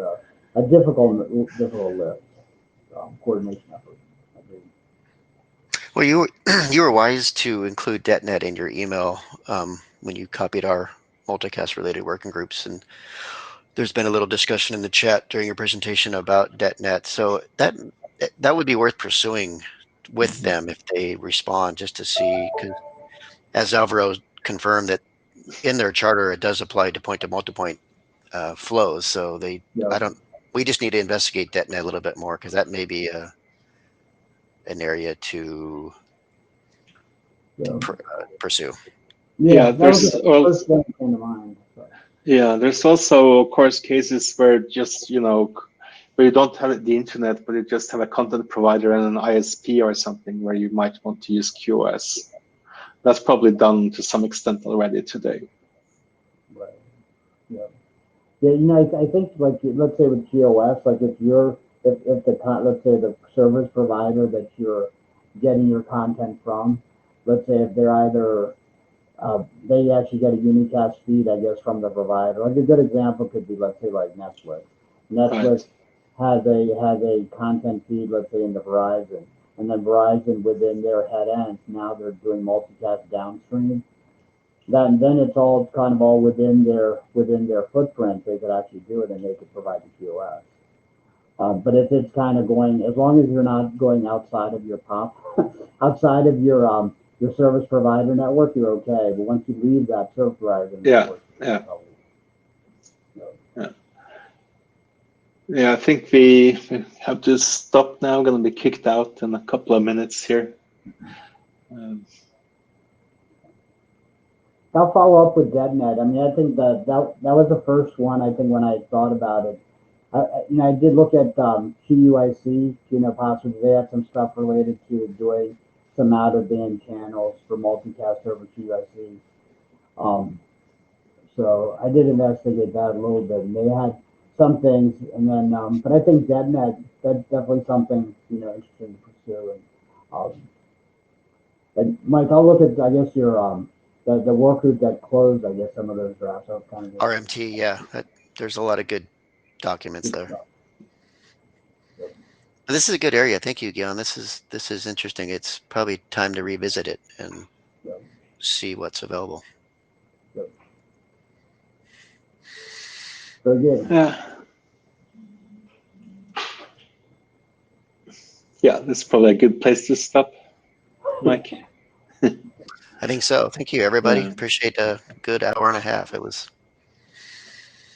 a difficult lift. Coordination effort.
Well, you were wise to include DetNet in your email when you copied our multicast related working groups, and there's been a little discussion in the chat during your presentation about DetNet. So that would be worth pursuing with them if they respond, just to see, because as Alvaro confirmed that in their charter it does apply to point-to-multipoint flows. So we just need to investigate DetNet a little bit more, because that may be an area to pursue.
Yeah, that was the first thing that came to mind. So.
Yeah, there's also, of course, cases where just, where you don't have the internet, but you just have a content provider and an ISP or something where you might want to use QoS. That's probably done to some extent already today.
Right. Yeah. Yeah, I think, like, let's say with QoS, like if let's say the service provider that you're getting your content from, let's say if they're either they actually get a unicast feed, I guess, from the provider. Like a good example could be, let's say, like Netflix. Netflix has a content feed, let's say, in the Verizon, and then Verizon within their head ends, now they're doing multicast downstream. Then it's all kind of all within their footprint. They could actually do it, and they could provide the QoS. But if it's kind of going, as long as you're not going outside of your outside of your service provider network, you're okay. But once you leave that service provider network,
I think we have to stop now. I'm going to be kicked out in a couple of minutes here.
I'll follow up with DetNet. I mean, I think that was the first one. I think when I thought about it, I did look at QUIC, possibly they had some stuff related to doing some out-of-band channels for multicast over QUIC. So I did investigate that a little bit, and they had some things. And then, but I think DetNet, that's definitely something interesting to pursue. And Mike, I'll look at, I guess, your the work group that closed, I guess, some of those drafts. I was kind of
RMT, yeah. There's a lot of good documents there. But this is a good area. Thank you, Gian. This is interesting. It's probably time to revisit it and see what's available.
Very good.
Yeah, this is probably a good place to stop, Mike.
I think so. Thank you, everybody. Appreciate a good hour and a half. It was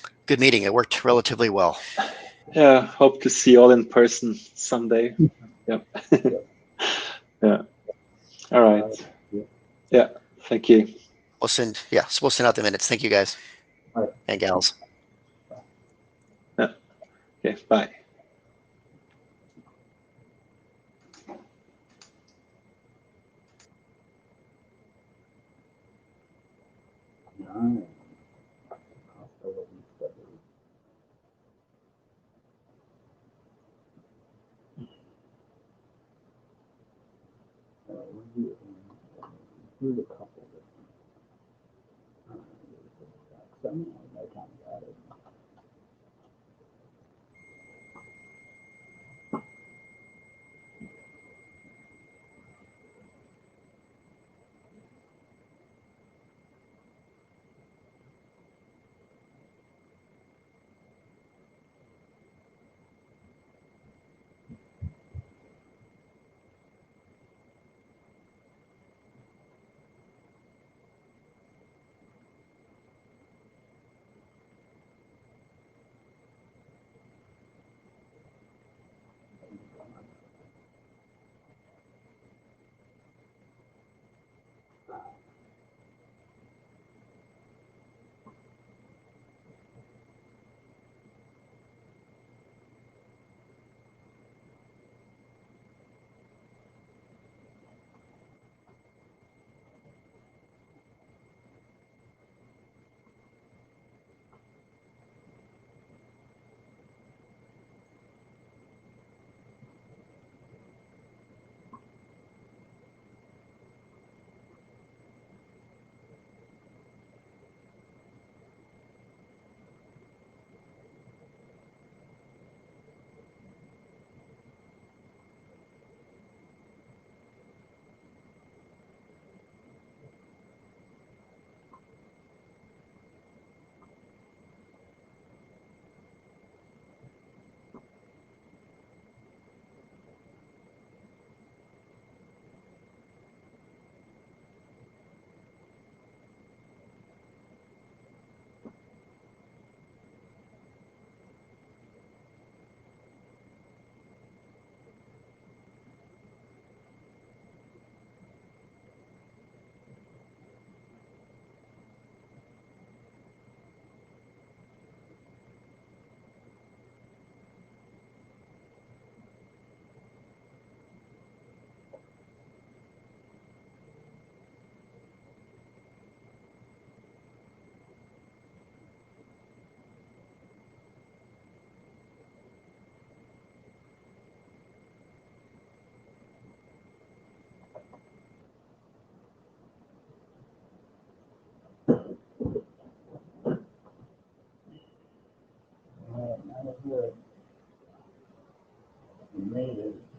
a good meeting. It worked relatively well.
Yeah, hope to see you all in person someday. Yep. Yeah. All right. Yeah. Thank you.
We'll send out the minutes. Thank you, guys and gals.
Yeah. Okay. Bye.
Here's a couple of them. I kind of got it. Good. We made it.